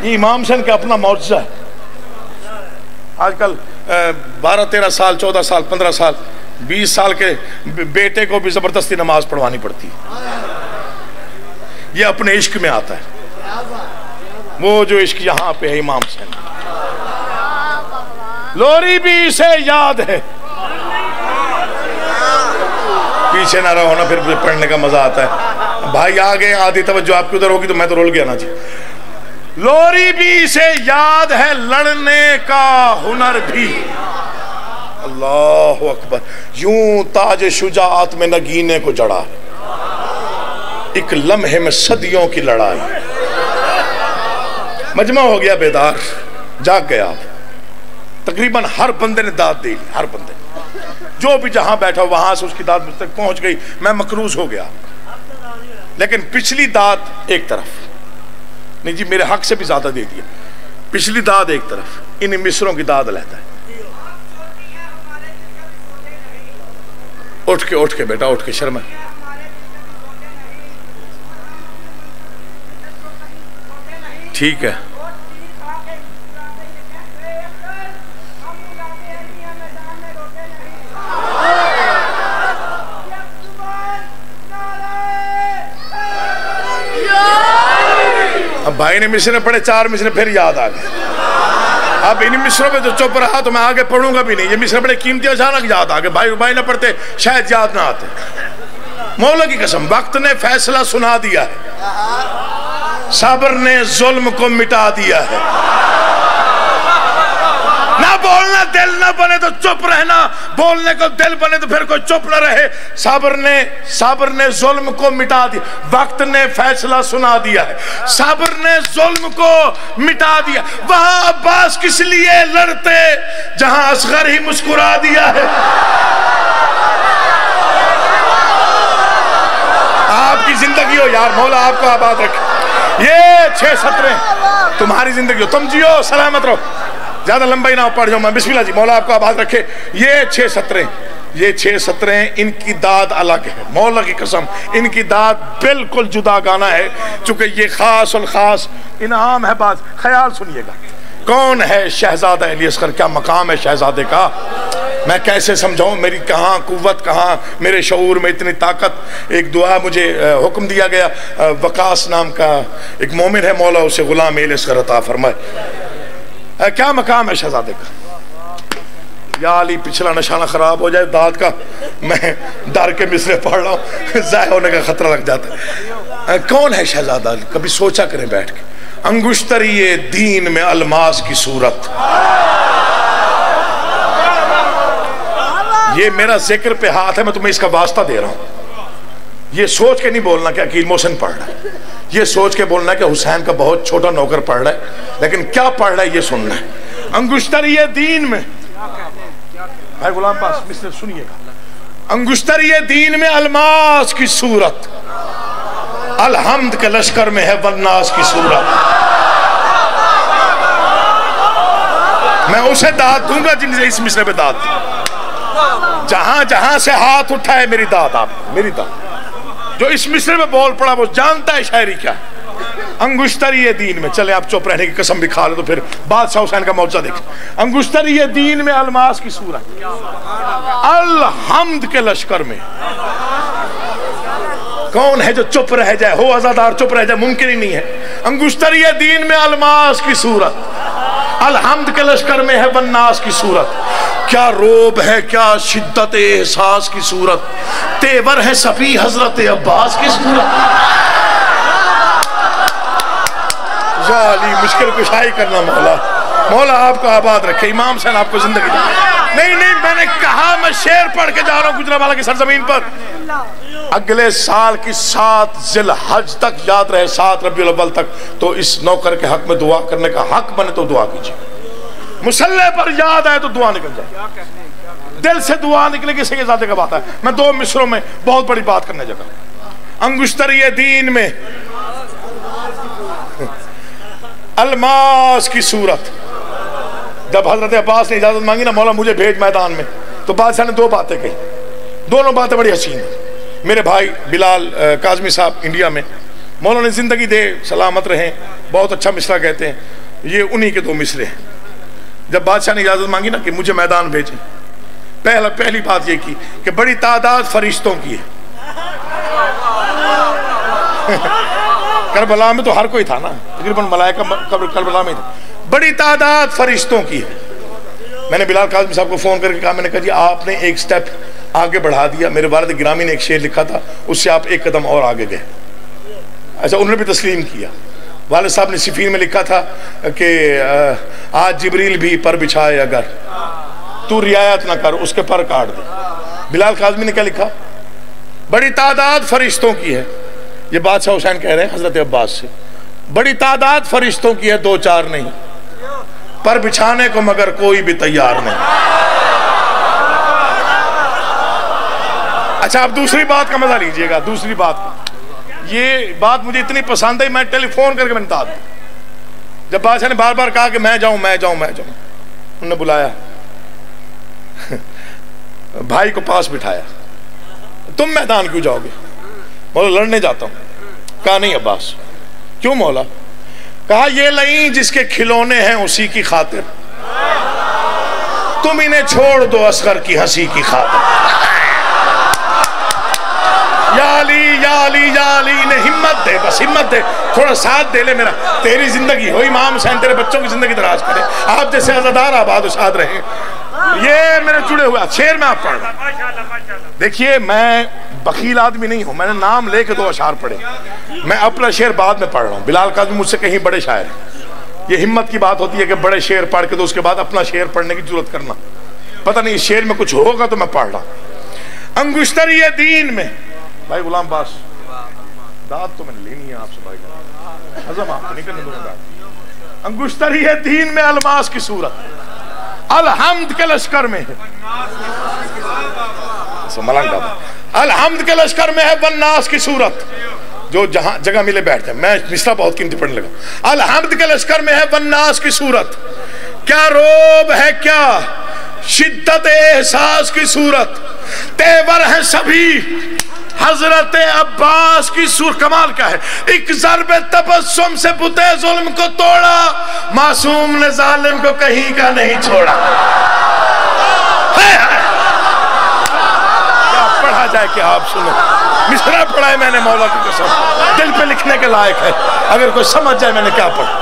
یہ امام حسین کا اپنا معجزہ ہے۔ آج کل 12 13 سال 14 سال 15 سال 20 سال کے بیٹے کو بھی زبردستی نماز پڑھوانی پڑتی ہے، یہ اپنے عشق میں آتا ہے، وہ جو عشق یہاں پہ ہے امام حسین، لوری بھی اسے یاد ہے، پیچھے نہ رہو نا، پھر پڑھنے کا مزہ آتا ہے۔ بھائی آگے آدھی توجہ آپ کی ادھر ہوگی تو میں تو رول گیا نا جی۔ لوری بھی اسے یاد ہے، لڑنے کا ہنر بھی، اللہ اکبر، یوں تاج شجاعت میں نگینے کو جڑا، ایک لمحے میں صدیوں کی لڑائی، مجمع ہو گیا بیدار، جاگ گیا، تقریباً ہر بندے نے داد دے لی، ہر بندے جو بھی جہاں بیٹھا وہاں سے اس کی داد مجھ تک پہنچ گئی، میں مکروز ہو گیا، لیکن پچھلی داد ایک طرف، نہیں جی میرے حق سے بھی زیادہ دے دیا، پچھلی داد ایک طرف، ان مصروں کی داد لیتا ہے، اٹھ کے بیٹا اٹھ کے شرم ہے، ٹھیک ہے، اب بھائی نے مصرے پڑھے 4 مصرے پھر یاد آ گئے، اب ان مصروں پہ جو چپ رہا تو میں آگے پڑھوں گا بھی نہیں، یہ مصرے بڑے قیمتی اچانک یاد آ گئے، بھائی نہ پڑھتے شاید یاد نہ آتے، مولا کی قسم وقت نے فیصلہ سنا دیا ہے، صبر نے ظلم کو مٹا دیا ہے، نہ بولنا دل نہ بنے تو چپ رہنا، بولنے کو دل بنے تو پھر کوئی چپ نہ رہے، صبر نے ظلم کو مٹا دیا، وقت نے فیصلہ سنا دیا ہے، صبر نے ظلم کو مٹا دیا، وہاں عباس کس لیے لڑتے جہاں اصغر ہی مسکرا دیا ہے، آپ کی زندگی ہو یار، مولا آپ کو آباد رکھے، یہ 6 سطریں تمہاری زندگی ہو، تم جیو سلامت رہو، زیادہ لمبا ہی نہ پڑھ جاؤں میں، بسم اللہ جی، مولا آپ کو آباد رکھے، یہ 6 سطریں ان کی داد الگ ہے، مولا کی قسم ان کی داد بالکل جدا گانا ہے، چونکہ یہ خاص الخاص انعام ہے، بات خیال سنیے گا، کون ہے شہزادہ علی اصغر، کیا مقام ہے شہزادے کا، میں کیسے سمجھاؤں، میری کہاں قوت، کہاں میرے شعور میں اتنی طاقت، ایک دعا مجھے حکم دیا گیا، وقاص نام کا ایک مومن ہے، مولا اسے غلام علی اصغر عطا فرمائے، کیا مقام ہے شہزادے کا، یا علی پچھلا نشانہ خراب ہو جائے داد کا، میں ڈر کے مصرے پڑھ رہا ہوں، ضائع ہونے کا خطرہ لگ جاتا ہے، کون ہے شہزادہ، کبھی سوچا کریں بیٹھ کے، انگشتری دین میں الماس کی صورت، یہ میرا ذکر پہ ہاتھ ہے، میں تمہیں اس کا واسطہ دے رہا ہوں، یہ سوچ کے نہیں بولنا کہ عقیل محسن پڑھ رہا ہے، یہ سوچ کے بولنا ہے کہ حسین کا بہت چھوٹا نوکر پڑھ رہا ہے، لیکن کیا پڑھ رہا ہے یہ سننا ہے۔ انگشتری دین میں، بھائی غلام پاس مصر سنیے گا، انگشتری دین میں الماس کی صورت، الحمد کے لشکر میں ہے والناس کی صورت۔ میں اسے داد دوں گا جن سے اس مصرے پہ داد دی، جہاں جہاں سے ہاتھ اٹھائے میری داد، آپ میری داد، جو اس مصرے میں بول پڑا وہ جانتا ہے شاعری کیا ہے۔ انگشتری دین میں، چلے آپ چپ رہنے کی قسم بھی کھا لے تو پھر بادشاہ حسین کا معجزہ دیکھ۔ انگشتری دین میں الماس کی صورت، الحمد کے لشکر میں۔ کون ہے جو چپ رہ جائے، ہو عزادار چپ رہ جائے، ممکن ہی نہیں ہے۔ انگشتری دین میں الماس کی صورت، الحمد کے لشکر میں ہے والناس کی صورت۔ کیا روب ہے، کیا شدت احساس کی صورت، تیور ہے صفی حضرت عباس کی صورت۔ یا علی مشکل کشائی کرنا مولا، مولا آپ کو آباد رکھے، امام حسین آپ کو زندگی دے۔ نہیں میں نے کہا میں شعر پڑھ کے جا رہا ہوں گجرانوالہ کی سرزمین پر۔ اگلے سال کی 7 ذی الحج تک یاد رہے، 7 ربیع الاول تک، تو اس نوکر کے حق میں دعا کرنے کا حق بنے تو دعا کیجیے۔ مسلح پر یاد آئے تو دعا نکل جائے، دل سے دعا نکلے کسی کے ذاتے کا بات ہے۔ میں 2 مصروں میں بہت بڑی بات کرنے جا رہا ہوں۔ انگشتری دین میں الماس کی صورت، جب حضرت عباس نے اجازت مانگی نا، مولا مجھے بھیج میدان میں، تو بادشاہ نے 2 باتیں کہی، دونوں باتیں بڑی حسین ہیں۔ میرے بھائی بلال کاظمی صاحب انڈیا میں، مولا نے زندگی دے سلامت رہیں، بہت اچھا مصرع کہتے ہیں، یہ انہی کے 2 مصرے ہیں۔ جب بادشاہ نے اجازت مانگی نا کہ مجھے میدان بھیجیں، پہلی بات یہ کی کہ بڑی تعداد فرشتوں کی ہے۔ کربلا میں تو ہر کوئی تھا نا، تقریباً ملائکہ کربلا میں تھا، بڑی تعداد فرشتوں کی ہے۔ میں نے بلال کاظمی صاحب کو فون کر کے کہا، میں نے کہا جی آپ نے ایک سٹیپ آگے بڑھا دیا، میرے والد گرامی نے ایک شعر لکھا تھا، اس سے آپ ایک قدم اور آگے گئے۔ اچھا انہوں نے بھی تسلیم کیا۔ والد صاحب نے سفین میں لکھا تھا کہ آج جبریل بھی پر بچھائے اگر تو رعایت نہ کر اس کے پر کاٹ دے۔ بلال کاظمی نے کیا لکھا؟ بڑی تعداد فرشتوں کی ہے، یہ بادشاہ حسین کہہ رہے ہیں حضرت عباس سے، بڑی تعداد فرشتوں کی ہے، 2-4 نہیں، پر بچھانے کو مگر کوئی بھی تیار نہیں۔ اچھا اب دوسری بات کا مزہ لیجئے گا، دوسری بات، یہ بات مجھے اتنی پسند ہے، میں ٹیلی فون کر کے میں نے بتا دیا۔ جب بادشاہ نے بار بار کہا کہ میں جاؤں، انہوں نے بلایا، بھائی کو پاس بٹھایا، تم میدان کیوں جاؤ گے؟ مولا لڑنے جاتا ہوں۔ کہا نہیں عباس۔ کیوں مولا؟ کہا یہ لئیں جس کے کھلونے ہیں اسی کی خاطر، تم انہیں چھوڑ دو اصغر کی ہنسی کی خاطر۔ یا علی یا علی یا علی، انہیں ہمت دے، بس ہمت دے، تھوڑا ساتھ دے لے میرا، تیری زندگی ہو، امام حسین تیرے بچوں کی زندگی دراز کرے، آپ جیسے عزادار آباد و شاد رہیں۔ یہ میرے جڑے ہوا شعر میں آپ پڑھ رہا ہوں۔ دیکھیے میں بخیل آدمی نہیں ہوں، میں نے نام لے کے 2 اشعار پڑھے، میں اپنا شعر بعد میں پڑھ رہا ہوں۔ بلال کاظمی مجھ سے کہیں بڑے شاعر ہیں، یہ ہمت کی بات ہوتی ہے کہ بڑے شعر پڑھ کے تو اس کے بعد اپنا شعر پڑھنے کی ضرورت کرنا، پتہ نہیں اس شعر میں کچھ ہوگا تو میں پڑھ رہا ہوں۔ انگشتری دین میں، بھائی غلام باس داد تو میں نے لینی ہے آپ سے، بھائی عظم آپ کو نہیں کرنے دوں گا داد۔ انگشتری دین میں الماس کی صورت، الحمد کے لشکر میں ہے، الحمد کے لشکر میں ہے والناس کی صورت، جو جہاں جگہ ملے بیٹھ جائے، میں مصرع بہت قیمتی پڑھنے لگا۔ الحمد کے لشکر میں ہے والناس کی صورت، کیا روب ہے کیا شدت احساس کی صورت، تیور ہے سبھی حضرت عباس کی صورت۔ کمال کیا ہے، ایک ضرب تبسم سے بتے ظلم کو توڑا، معصوم نے ظالم کو کہیں کا نہیں چھوڑا۔ کیا پڑھا جائے کہ آپ سنو، مصرع پڑھا ہے میں نے مولا کی قسم، دل پہ لکھنے کے لائق ہے، اگر کوئی سمجھ جائے میں نے کیا پڑھا۔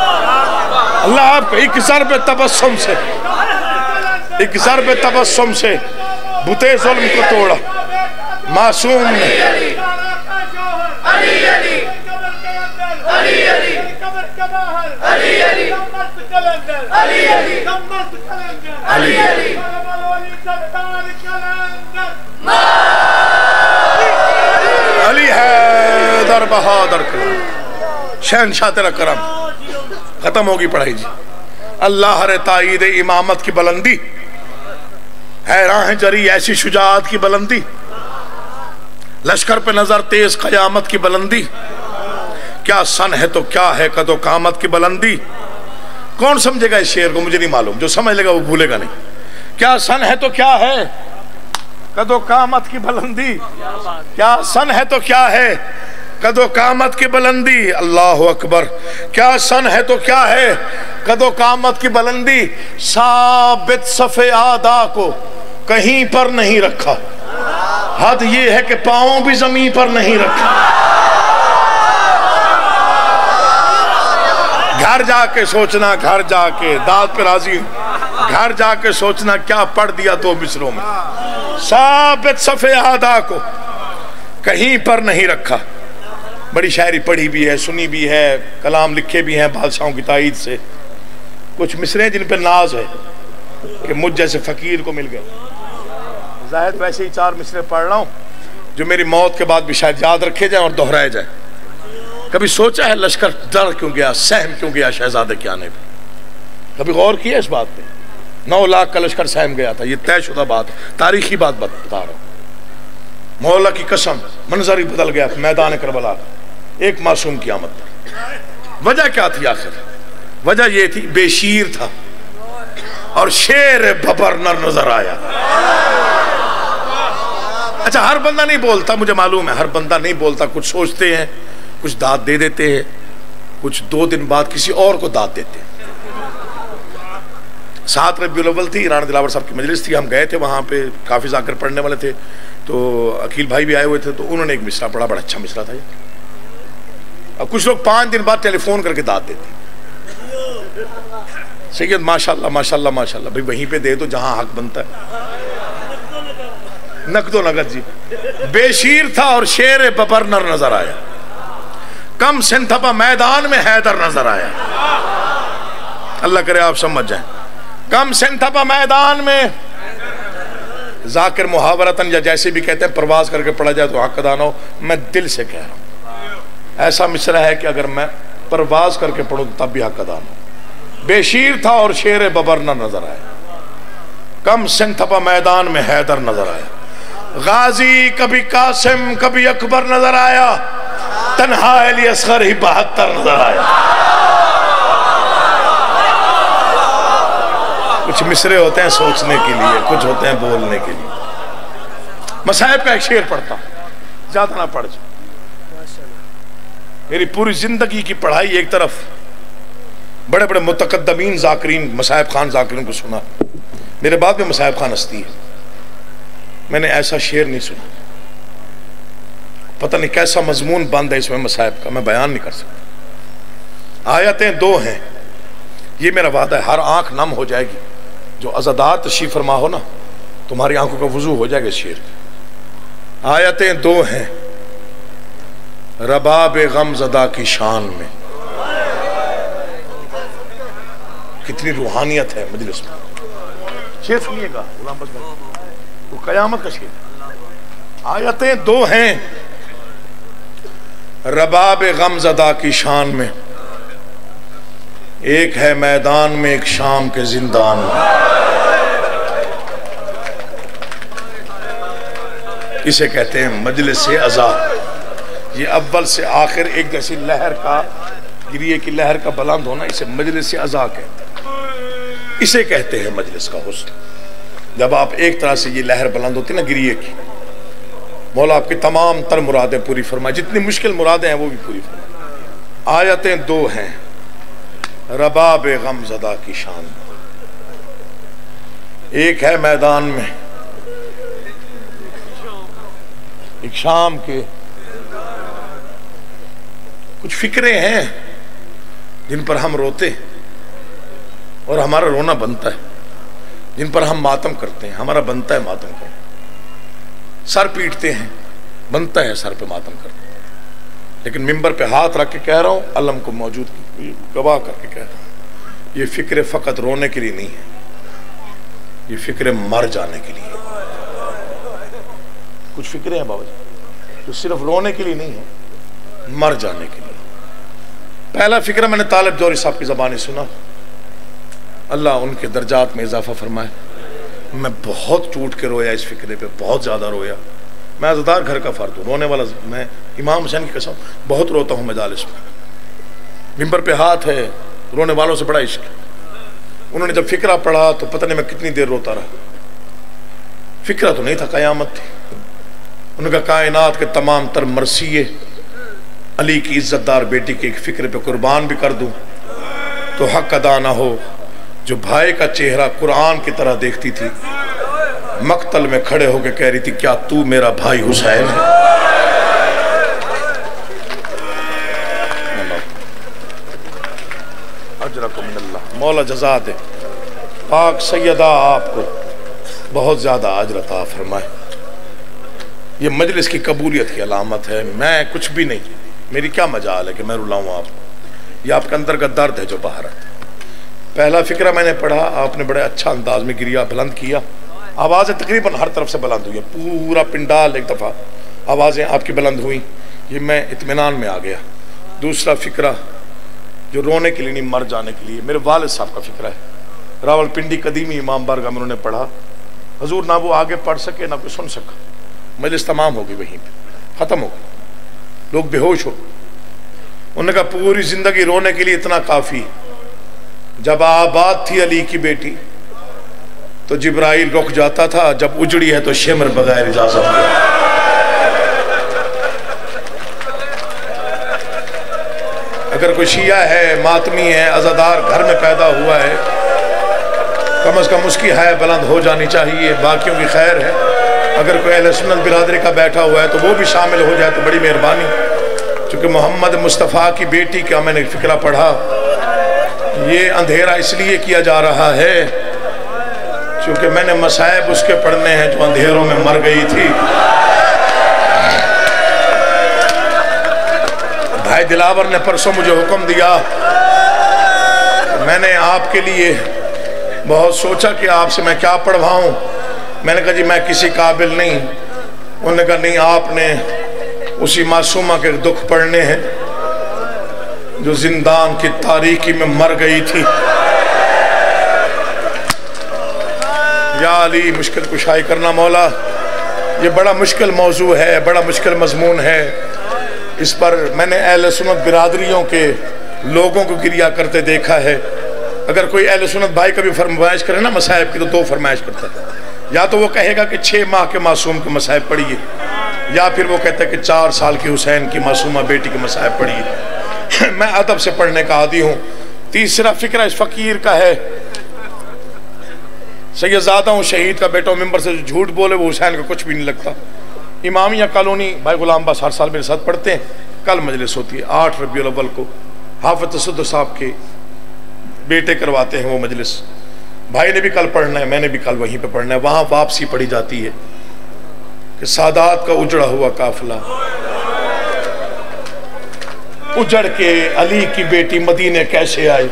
اللہ آپ کو ایک ضرب تبسم سے، ایک ضرب تبسم سے بتے ظلم کو توڑا، معصوم نے علی ہے لشکر بہادر کلام، شہنشاہ تیرا کرم۔ ختم ہوگی پڑھائی جی۔ اللہ ہر تائید امامت کی بلندی، ہے راہ جری ایسی شجاعت کی بلندی، لشکر پہ نظر تیز قیامت کی بلندی، کیا سن ہے تو کیا ہے قد و قامت کی بلندی۔ کون سمجھے گا اس شعر کو؟ مجھے نہیں معلوم، جو سمجھ لے گا وہ بھولے گا نہیں۔ کیا سن ہے تو کیا ہے قد و قامت کی بلندی، کیا سن ہے تو کیا ہے قد و قامت کی بلندی۔ اللہ اکبر۔ کیا سن ہے تو کیا ہے قد و قامت کی بلندی، ثابت صف آدھا کو کہیں پر نہیں رکھا، حد یہ ہے کہ پاؤں بھی زمین پر نہیں رکھا۔ گھر جا کے سوچنا، گھر جا کے داد پہ راضی، گھر جا کے سوچنا کیا پڑھ دیا دو مصروں میں۔ ثابت صف آدھا کو کہیں پر نہیں رکھا۔ بڑی شاعری پڑھی بھی ہے، سنی بھی ہے، کلام لکھے بھی ہیں بادشاہوں کی تائید سے۔ کچھ مصرے جن پہ ناز ہے کہ مجھ جیسے فقیر کو مل گئے۔ زاہد ویسے ہی 4 مصرے پڑھ رہا ہوں جو میری موت کے بعد بھی شاید یاد رکھے جائیں اور دہرائے جائیں۔ کبھی سوچا ہے لشکر ڈر کیوں گیا، سہم کیوں گیا شہزادے کے آنے پہ؟ کبھی غور کیا اس بات پہ؟ 9 لاکھ کا لشکر سہم گیا تھا، یہ طے شدہ بات، تاریخی بات بتا رہا ہوں۔ مولا کی قسم، منظر ہی بدل گیا میدان کربلا کا ایک معصوم کی آمد پر۔ وجہ کیا تھی آخر؟ وجہ یہ تھی بے شیر تھا اور شیر ببر نر نظر آیا۔ اچھا ہر بندہ نہیں بولتا، مجھے معلوم ہے ہر بندہ نہیں بولتا، کچھ سوچتے ہیں، کچھ داد دے دیتے ہیں، کچھ 2 دن بعد کسی اور کو داد دیتے ہیں۔ 7 ربیع الاول تھی، رانا دلاور صاحب کی مجلس تھی، ہم گئے تھے وہاں پہ، کافی ذاکر پڑھنے والے تھے، تو عقیل بھائی بھی آئے ہوئے تھے، تو انہوں نے ایک مصرع پڑھا، بڑا اچھا مصرع تھا یہ۔ اب کچھ لوگ 5 دن بعد ٹیلی فون کر کے داد دیتے ہیں، سید ماشاءاللہ ماشاءاللہ ماشاءاللہ، بھئی وہیں پہ دے دو جہاں حق بنتا ہے، نقد و نقد جی۔ بے شیر تھا اور شیر ببر نر نظر آیا، کم سنتھپا میدان میں حیدر نظر آیا۔ اللہ کرے آپ سمجھ جائیں، کم سنتھپا میدان میں، ذاکر محاورتاً یا جیسے بھی کہتے ہیں پرواز کر کے پڑھا جائے تو حق ادا نہ ہو، میں دل سے کہہ رہا ہوں ایسا مصرع ہے کہ اگر میں پرواز کر کے پڑھوں تب بھی حق ادا نہ ہو۔ بے شیر تھا اور شیر ببر نہ نظر آیا، کم سنتھپا میدان میں حیدر نظر آیا، غازی کبھی قاسم کبھی اکبر نظر آیا، تنہا علی اصغر ہی 72 نظر آیا۔ کچھ مصرے ہوتے ہیں سوچنے کے لیے، کچھ ہوتے ہیں بولنے کے لیے۔ مصائب کا ایک شعر پڑھتا ہوں، زیادہ نہ پڑھ جائے۔ میری پوری زندگی کی پڑھائی ایک طرف، بڑے بڑے متقدمین ذاکرین، مصائب خان ذاکرین کو سنا، میرے بعد میں مصائب خان ہستی ہے، میں نے ایسا شعر نہیں سنا، پتہ نہیں کیسا مضمون بند ہے اس میں مصائب کا، میں بیان نہیں کر سکتا۔ آیتیں 2 ہیں، یہ میرا وعدہ ہے، ہر آنکھ نم ہو جائے گی، جو عزادات تشریف فرما ہو نا، تمہاری آنکھوں کا وضو ہو جائے گا اس شعر پہ۔ آیتیں 2 ہیں، رباب غم زدہ کی شان میں، کتنی روحانیت ہے مجلس میں۔ شعر سنیے گا، غلام بس وہ قیامت کا شعر۔ آیتیں 2 ہیں، رباب غم زدہ کی شان میں، ایک ہے میدان میں ایک شام کے زندان میں۔ اسے کہتے ہیں مجلس عزا۔ یہ اول سے آخر ایک جیسی لہر کا، گریے کی لہر کا بلند ہونا، اسے مجلس عزا کہتے ہیں۔ اسے کہتے ہیں مجلس کا حسن۔ جب آپ ایک طرح سے یہ لہر بلند ہوتی نا گریے کی، مولا آپ کی تمام تر مرادیں پوری فرمائے، جتنی مشکل مرادیں ہیں وہ بھی پوری فرمائے۔ آیتیں 2 ہیں، رباب غم زدہ کی شان میں، ایک ہے میدان میں ایک شام کے۔ کچھ فکریں ہیں جن پر ہم روتے اور ہمارا رونا بنتا ہے، جن پر ہم ماتم کرتے ہیں، ہمارا بنتا ہے ماتم کرنا۔ سر پیٹتے ہیں، بنتا ہے سر پہ ماتم کرنا، لیکن ممبر پہ ہاتھ رکھ کے کہہ رہا ہوں، علم کو موجود گواہ کر کے کہہ رہا ہوں، یہ فکر فقط رونے کے لیے نہیں ہے، یہ فکر مر جانے کے لیے۔ کچھ فکریں ہیں بابا جی جو صرف رونے کے لیے نہیں ہے، مر جانے کے لیے. پہلا فکرہ میں نے طالب جوہری صاحب کی زبانی سنا، اللہ ان کے درجات میں اضافہ فرمائے. میں بہت ٹوٹ کے رویا اس فکرے پہ، بہت زیادہ رویا. میں عزادار گھر کا فرد ہوں، رونے والا. میں امام حسین کی قسم بہت روتا ہوں مجالس میں. ممبر پہ ہاتھ ہے، رونے والوں سے بڑا عشق. انہوں نے جب فکرہ پڑھا تو پتہ نہیں میں کتنی دیر روتا رہا. فکرہ تو نہیں تھا، قیامت تھی. انہوں نے کہا کائنات کے تمام تر مرثیے علی کی عزت دار بیٹی کے ایک فکرے پہ قربان بھی کر دوں تو حق ادا نہ ہو. جو بھائی کا چہرہ قرآن کی طرح دیکھتی تھی، مقتل میں کھڑے ہو کے کہہ رہی تھی کیا تو میرا بھائی حسین ہے؟ اجرکم من اللہ، مولا جزا دے. پاک سیدہ آپ کو بہت زیادہ اجر عطا فرمائے. یہ مجلس کی قبولیت کی علامت ہے. میں کچھ بھی نہیں، میری کیا مجال ہے کہ میں رلاؤں آپ کو. یہ آپ کے اندر کا درد ہے جو باہر ہے. پہلا فکرہ میں نے پڑھا، آپ نے بڑے اچھا انداز میں گریا، بلند کیا. آوازیں تقریباً ہر طرف سے بلند ہوئی، پورا پنڈال ایک دفعہ آوازیں آپ کی بلند ہوئیں. یہ میں اطمینان میں آ گیا. دوسرا فکرہ جو رونے کے لیے نہیں، مر جانے کے لیے، میرے والد صاحب کا فکرہ ہے. راول پنڈی قدیمی امام بارگاہ میں انہوں نے پڑھا. حضور نہ وہ آگے پڑھ سکے نہ کوئی سن سکا. مجلس تمام ہو گئی، وہیں پہ ختم ہو گئی، لوگ بے ہوش ہو. انہوں نے کہا پوری زندگی رونے کے لیے اتنا کافی. جب آباد تھی علی کی بیٹی تو جبرائیل رک جاتا تھا، جب اجڑی ہے تو شمر بغیر اجازت ہے. اگر کوئی شیعہ ہے، ماتمی ہے، عزادار گھر میں پیدا ہوا ہے، کم از کم اس کی حیا بلند ہو جانی چاہیے، باقیوں کی خیر ہے. اگر کوئی اہل سنت برادری کا بیٹھا ہوا ہے تو وہ بھی شامل ہو جائے تو بڑی مہربانی. چونکہ محمد مصطفیٰ کی بیٹی کا میں نے فکرہ پڑھا. یہ اندھیرا اس لیے کیا جا رہا ہے چونکہ میں نے مصائب اس کے پڑھنے ہیں جو اندھیروں میں مر گئی تھی. بھائی دلاور نے پرسوں مجھے حکم دیا، میں نے آپ کے لیے بہت سوچا کہ آپ سے میں کیا پڑھواؤں. میں نے کہا جی میں کسی قابل نہیں. انہوں نے کہا نہیں، آپ نے اسی معصومہ کے دکھ پڑھنے ہیں جو زندان کی تاریکی میں مر گئی تھی. یا علی مشکل کشائی کرنا مولا. یہ بڑا مشکل موضوع ہے، بڑا مشکل مضمون ہے. اس پر میں نے اہل سنت برادریوں کے لوگوں کو گریا کرتے دیکھا ہے. اگر کوئی اہل سنت بھائی کبھی فرمائش کرے نا مصائب کی تو دو فرمائش کرتا ہے. یا تو وہ کہے گا کہ 6 ماہ کے معصوم کے مصائب پڑھیے، یا پھر وہ کہتا ہے کہ 4 سال کی حسین کی معصومہ بیٹی کے مصائب پڑھیے. میں ادب سے پڑھنے کا عادی ہوں. تیسرا فکرہ اس فقیر کا ہے. سید زادہ ہوں، شہید کا بیٹا ہوں، ممبر سے جو جھوٹ بولے وہ حسین کا کچھ بھی نہیں لگتا. امامیہ کالونی بھائی غلام عباس ہر سال میرے ساتھ پڑھتے ہیں. کل مجلس ہوتی ہے 8 ربیع الاول کو. حافظ تصدق صاحب کے بیٹے کرواتے ہیں وہ مجلس. بھائی نے بھی کل پڑھنا ہے، میں نے بھی کل وہیں پہ پڑھنا ہے. وہاں واپسی پڑھی جاتی ہے کہ سادات کا اجڑا ہوا قافلہ اجڑ کے علی کی بیٹی مدینے کیسے آئی.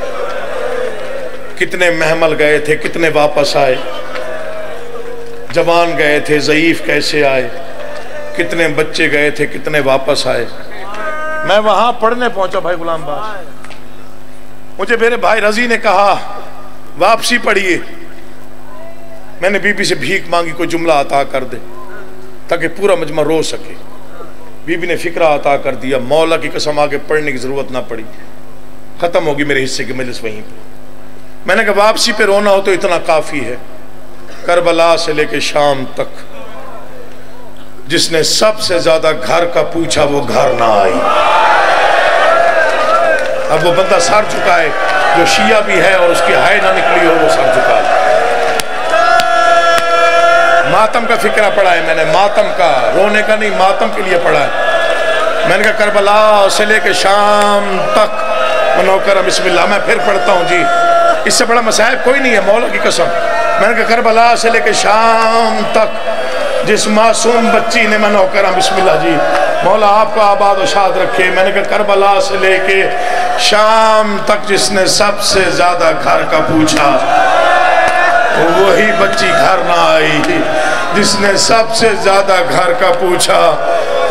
کتنے محمل گئے تھے، کتنے واپس آئے. جوان گئے تھے، ضعیف کیسے آئے. کتنے بچے گئے تھے، کتنے واپس آئے. میں وہاں پڑھنے پہنچا بھائی غلام باس. مجھے میرے بھائی رضی نے کہا واپسی پڑھیے. میں نے بی بی سے بھیک مانگی کوئی جملہ عطا کر دے تاکہ پورا مجمع رو سکے. بی بی نے فکرہ عطا کر دیا. مولا کی قسم آگے پڑھنے کی ضرورت نہ پڑی. ختم ہوگی میرے حصے کی مجلس وہیں پہ. میں نے کہا واپسی پہ رونا ہو تو اتنا کافی ہے. کربلا سے لے کے شام تک جس نے سب سے زیادہ گھر کا پوچھا وہ گھر نہ آئی. اب وہ بندہ سر چکائے جو شیعہ بھی ہے اور اس کی ہائے نہ نکلی ہو وہ سر چکائے. ماتم کا فکرہ پڑھا ہے میں نے، ماتم کا، رونے کا نہیں، ماتم کے لیے پڑھا ہے. میں نے کہا کربلا سے لے کے شام تک منوکر بسم اللہ. میں پھر پڑھتا ہوں جی، اس سے بڑا مصائب کوئی نہیں ہے مولا کی قسم. میں نے کہا کربلا سے لے کے شام تک جس معصوم بچی نے منوکر بسم اللہ جی مولا آپ کو آباد و شاد رکھے. میں نے کہا کربلا سے لے کے شام تک جس نے سب سے زیادہ گھر کا پوچھا وہی بچی گھر نہ آئی. جس نے سب سے زیادہ گھر کا پوچھا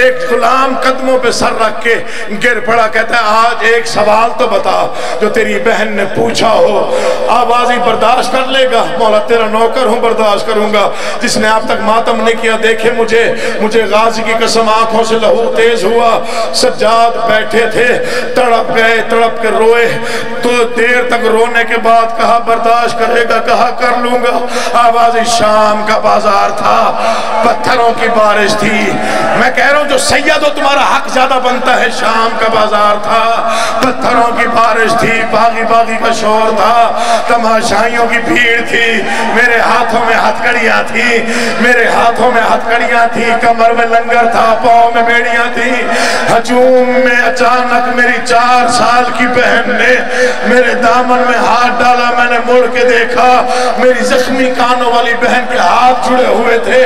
ایک غلام قدموں پہ سر رکھ کے گر پڑا، کہتا ہے آج ایک سوال تو بتا جو تیری بہن نے پوچھا ہو، آوازی برداشت کر لے گا؟ مولا تیرا نوکر ہوں، برداشت کروں گا، جس نے آپ تک ماتم نہیں کیا دیکھے مجھے غازی کی قسم آنکھوں سے لہو تیز ہوا۔ سجاد بیٹھے تھے، تڑپ گئے، تڑپ کے روئے، تو دیر تک رونے کے بعد کہا برداشت کرے گا؟ کہا کر لوں گا۔ آوازی شام کا بازار تھا، پتھروں کی بارش تھی، میں کہہ رہا ہوں جو سید ہو تمہارا حق زیادہ بنتا ہے۔ شام کا بازار تھا، پتھروں کی بارش تھی، باغی باغی کا شور تھا، تماشائیوں کی بھیڑ تھی، میرے ہاتھوں میں ہتھکڑیاں تھی، میرے ہاتھوں میں ہتھکڑیاں تھی، کمر میں لنگر تھا، پاؤں میں بیڑیاں تھی۔ ہجوم میں اچانک میری 4 سال کی بہن نے میرے دامن میں ہاتھ ڈالا، میں نے مڑ کے دیکھا، میری زخمی کانوں والی بہن کے ہاتھ جڑے ہوئے تھے،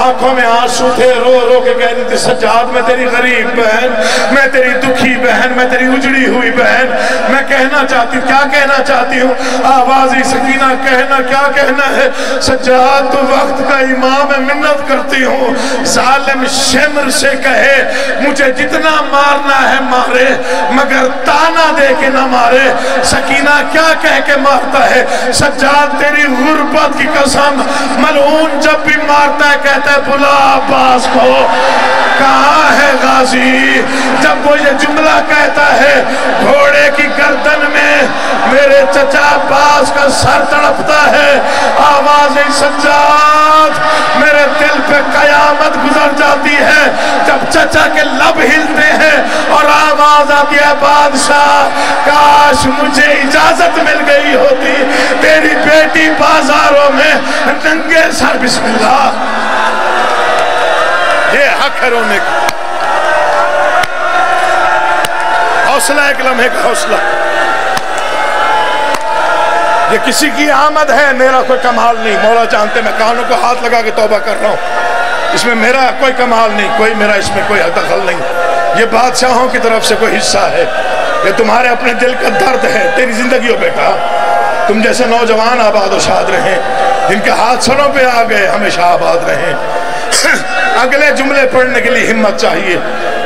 آنکھوں میں آنسو تھے، رو رو کے کہہ رہی تھی سجاد میں تیری غریب بہن، میں تیری دکھی بہن، میں تیری اجڑی ہوئی بہن، میں کہنا چاہتی ہوں، کیا کہنا چاہتی ہوں؟ آوازی سکینہ کہنا کیا کہنا ہے؟ سجاد تو وقت کا امام ہے، منت کرتی ہوں ظالم شمر سے کہے مجھے جتنا مارنا ہے مارے مگر تانا دے کے نہ مارے۔ سکینہ کیا کہہ کے مارتا ہے؟ سجاد تیری غربت کی قسم، ملعون جب بھی مارتا ہے کہتا ہے بلا عباس کو، کہاں ہے غازی؟ جب وہ یہ جملہ کہتا ہے گھوڑے کی گردن میں میرے چچا عباس کا سر تڑپتا ہے۔ آواز سجاد میرے دل پہ قیامت گزر جاتی ہے جب چچا کے لب ہلتے ہیں اور آواز آتی ہے بادشاہ کاش مجھے اجازت مل گئی ہوتی تیری بیٹی بازاروں میں ننگے سر، بسم اللہ، یہ حق ہے رونے کا۔ حوصلہ، ایک لمحے کا حوصلہ، یہ کسی کی آمد ہے، میرا کوئی کمال نہیں، مولا جانتے میں کانوں کو ہاتھ لگا کے توبہ کر رہا ہوں، اس میں میرا کوئی کمال نہیں، کوئی میرا اس میں کوئی دخل نہیں، یہ بادشاہوں کی طرف سے کوئی حصہ ہے، یہ تمہارے اپنے دل کا درد ہے۔ تیری زندگی ہو بیٹا، تم جیسے نوجوان آباد و شاد رہیں، جن کے ہاتھ سروں پہ آ گئے ہمیشہ آباد رہیں۔ اگلے جملے پڑھنے کے لیے ہمت چاہیے،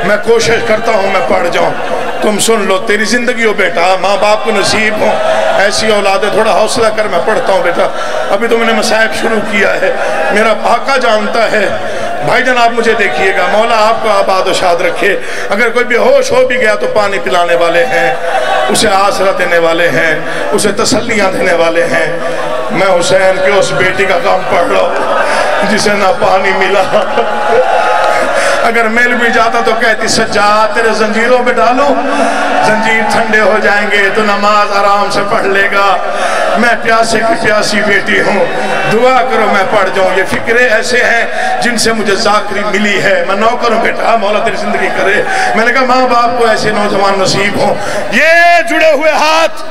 میں کوشش کرتا ہوں میں پڑھ جاؤں، تم سن لو۔ تیری زندگی ہو بیٹا، ماں باپ کو نصیب ہوں ایسی اولادیں، تھوڑا حوصلہ کر، میں پڑھتا ہوں بیٹا، ابھی تم نے مصائب شروع کیا ہے، میرا آقا جانتا ہے۔ بھائی جناب مجھے دیکھیے گا، مولا آپ کو آباد و شاد رکھے، اگر کوئی بے ہوش ہو بھی گیا تو پانی پلانے والے ہیں، اسے آسرا دینے والے ہیں، اسے تسلیاں دینے والے ہیں۔ میں حسین کے اس بیٹی کا کام پڑھ رہا ہوں جسے نہ پانی ملا، اگر مل بھی جاتا تو کہتی سجاد تیرے زنجیروں پہ ڈالوں، زنجیر ٹھنڈے ہو جائیں گے تو نماز آرام سے پڑھ لے گا۔ میں پیاسے کی پیاسی بیٹی ہوں، دعا کرو میں پڑھ جاؤں۔ یہ فکرے ایسے ہیں جن سے مجھے ذاکری ملی ہے، میں نوکر ہوں بیٹا، مولا تیری زندگی کرے۔ میں نے کہا ماں باپ کو ایسے نوجوان نصیب ہوں، یہ جڑے ہوئے ہاتھ،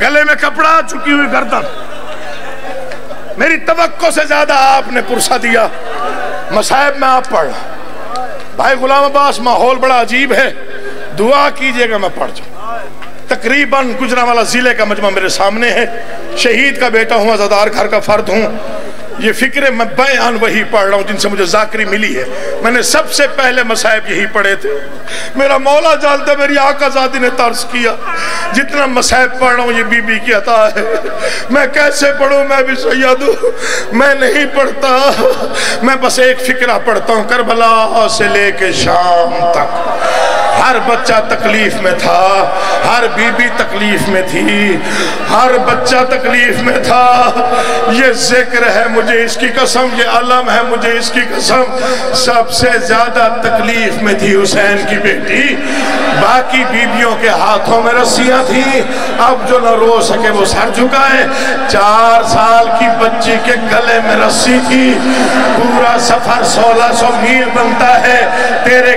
گلے میں کپڑا، چکی ہوئی گردن، میری توقع سے زیادہ آپ نے پرسہ دیا، مصائب میں آپ پڑھ۔ بھائی غلام عباس ماحول بڑا عجیب ہے، دعا کیجئے گا میں پڑھ جاؤں۔ تقریباً گجرانوالہ ضلع کا مجمع میرے سامنے ہے، شہید کا بیٹا ہوں، عزادار گھر کا فرد ہوں، یہ فکرے میں بیان وہی پڑھ رہا ہوں جن سے مجھے ذاکری ملی ہے۔ میں نے سب سے پہلے مصائب یہی پڑھے تھے، میرا مولا جانتا میری آقا زادی نے طرز کیا، جتنا مصائب پڑھ رہا ہوں یہ بی بی کی عطا ہے، میں کیسے پڑھوں، میں بھی سید ہوں، میں نہیں پڑھتا، میں بس ایک فکرہ پڑھتا ہوں، کربلا سے لے کے شام تک ہر بچہ تکلیف میں تھا، ہر بی بی تکلیف میں تھی، ہر بچہ تکلیف میں تھا، یہ ذکر ہے مجھے اس کی قسم، یہ علم ہے مجھے اس کی قسم، سب سے زیادہ تکلیف میں تھی حسین کی بیٹی، باقی بیبیوں کے ہاتھوں میں رسیاں تھیں، اب جو نہ رو سکے وہ سر جھکائے۔ 4 سال کی بچی کے گلے میں رسی تھی، پورا سفر 1600 میل بنتا ہے، تیرے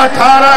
18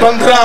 15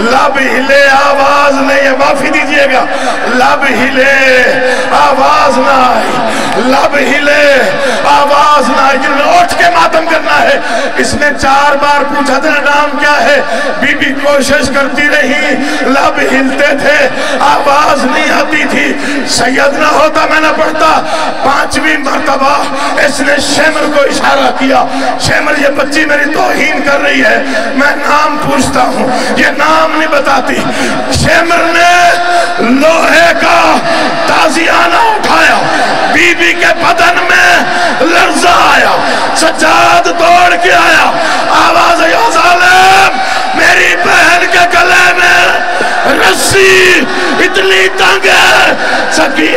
لب ہلے آواز نہیں ہے، معافی دیجئے گا، لب ہلے آواز نہ آئی، لب ہلے آواز نہ آئی، جنہوں نے اٹھ کے ماتم کرنا ہے۔ اس نے 4 بار پوچھا تیرا نام کیا ہے، بی بی کوشش کرتی رہی، لب ہلتے تھے، آواز نہیں آتی تھی۔ سید نہ ہوتا میں نہ پڑھتا۔ 5ویں مرتبہ اس نے شمر کو اشارہ کیا، شمر یہ بچی میری توہین کر رہی ہے، میں نام پوچھتا ہوں، یہ نام نہیں بتاتی۔ شمر نے لوہے کا تازیانہ اٹھایا، بی بی کے بدن میں لرزہ آیا، سجاد توڑ کے آیا، آواز یا ظالم میری بہن کے گلے میں رسی اتنی تنگ ہے، سکی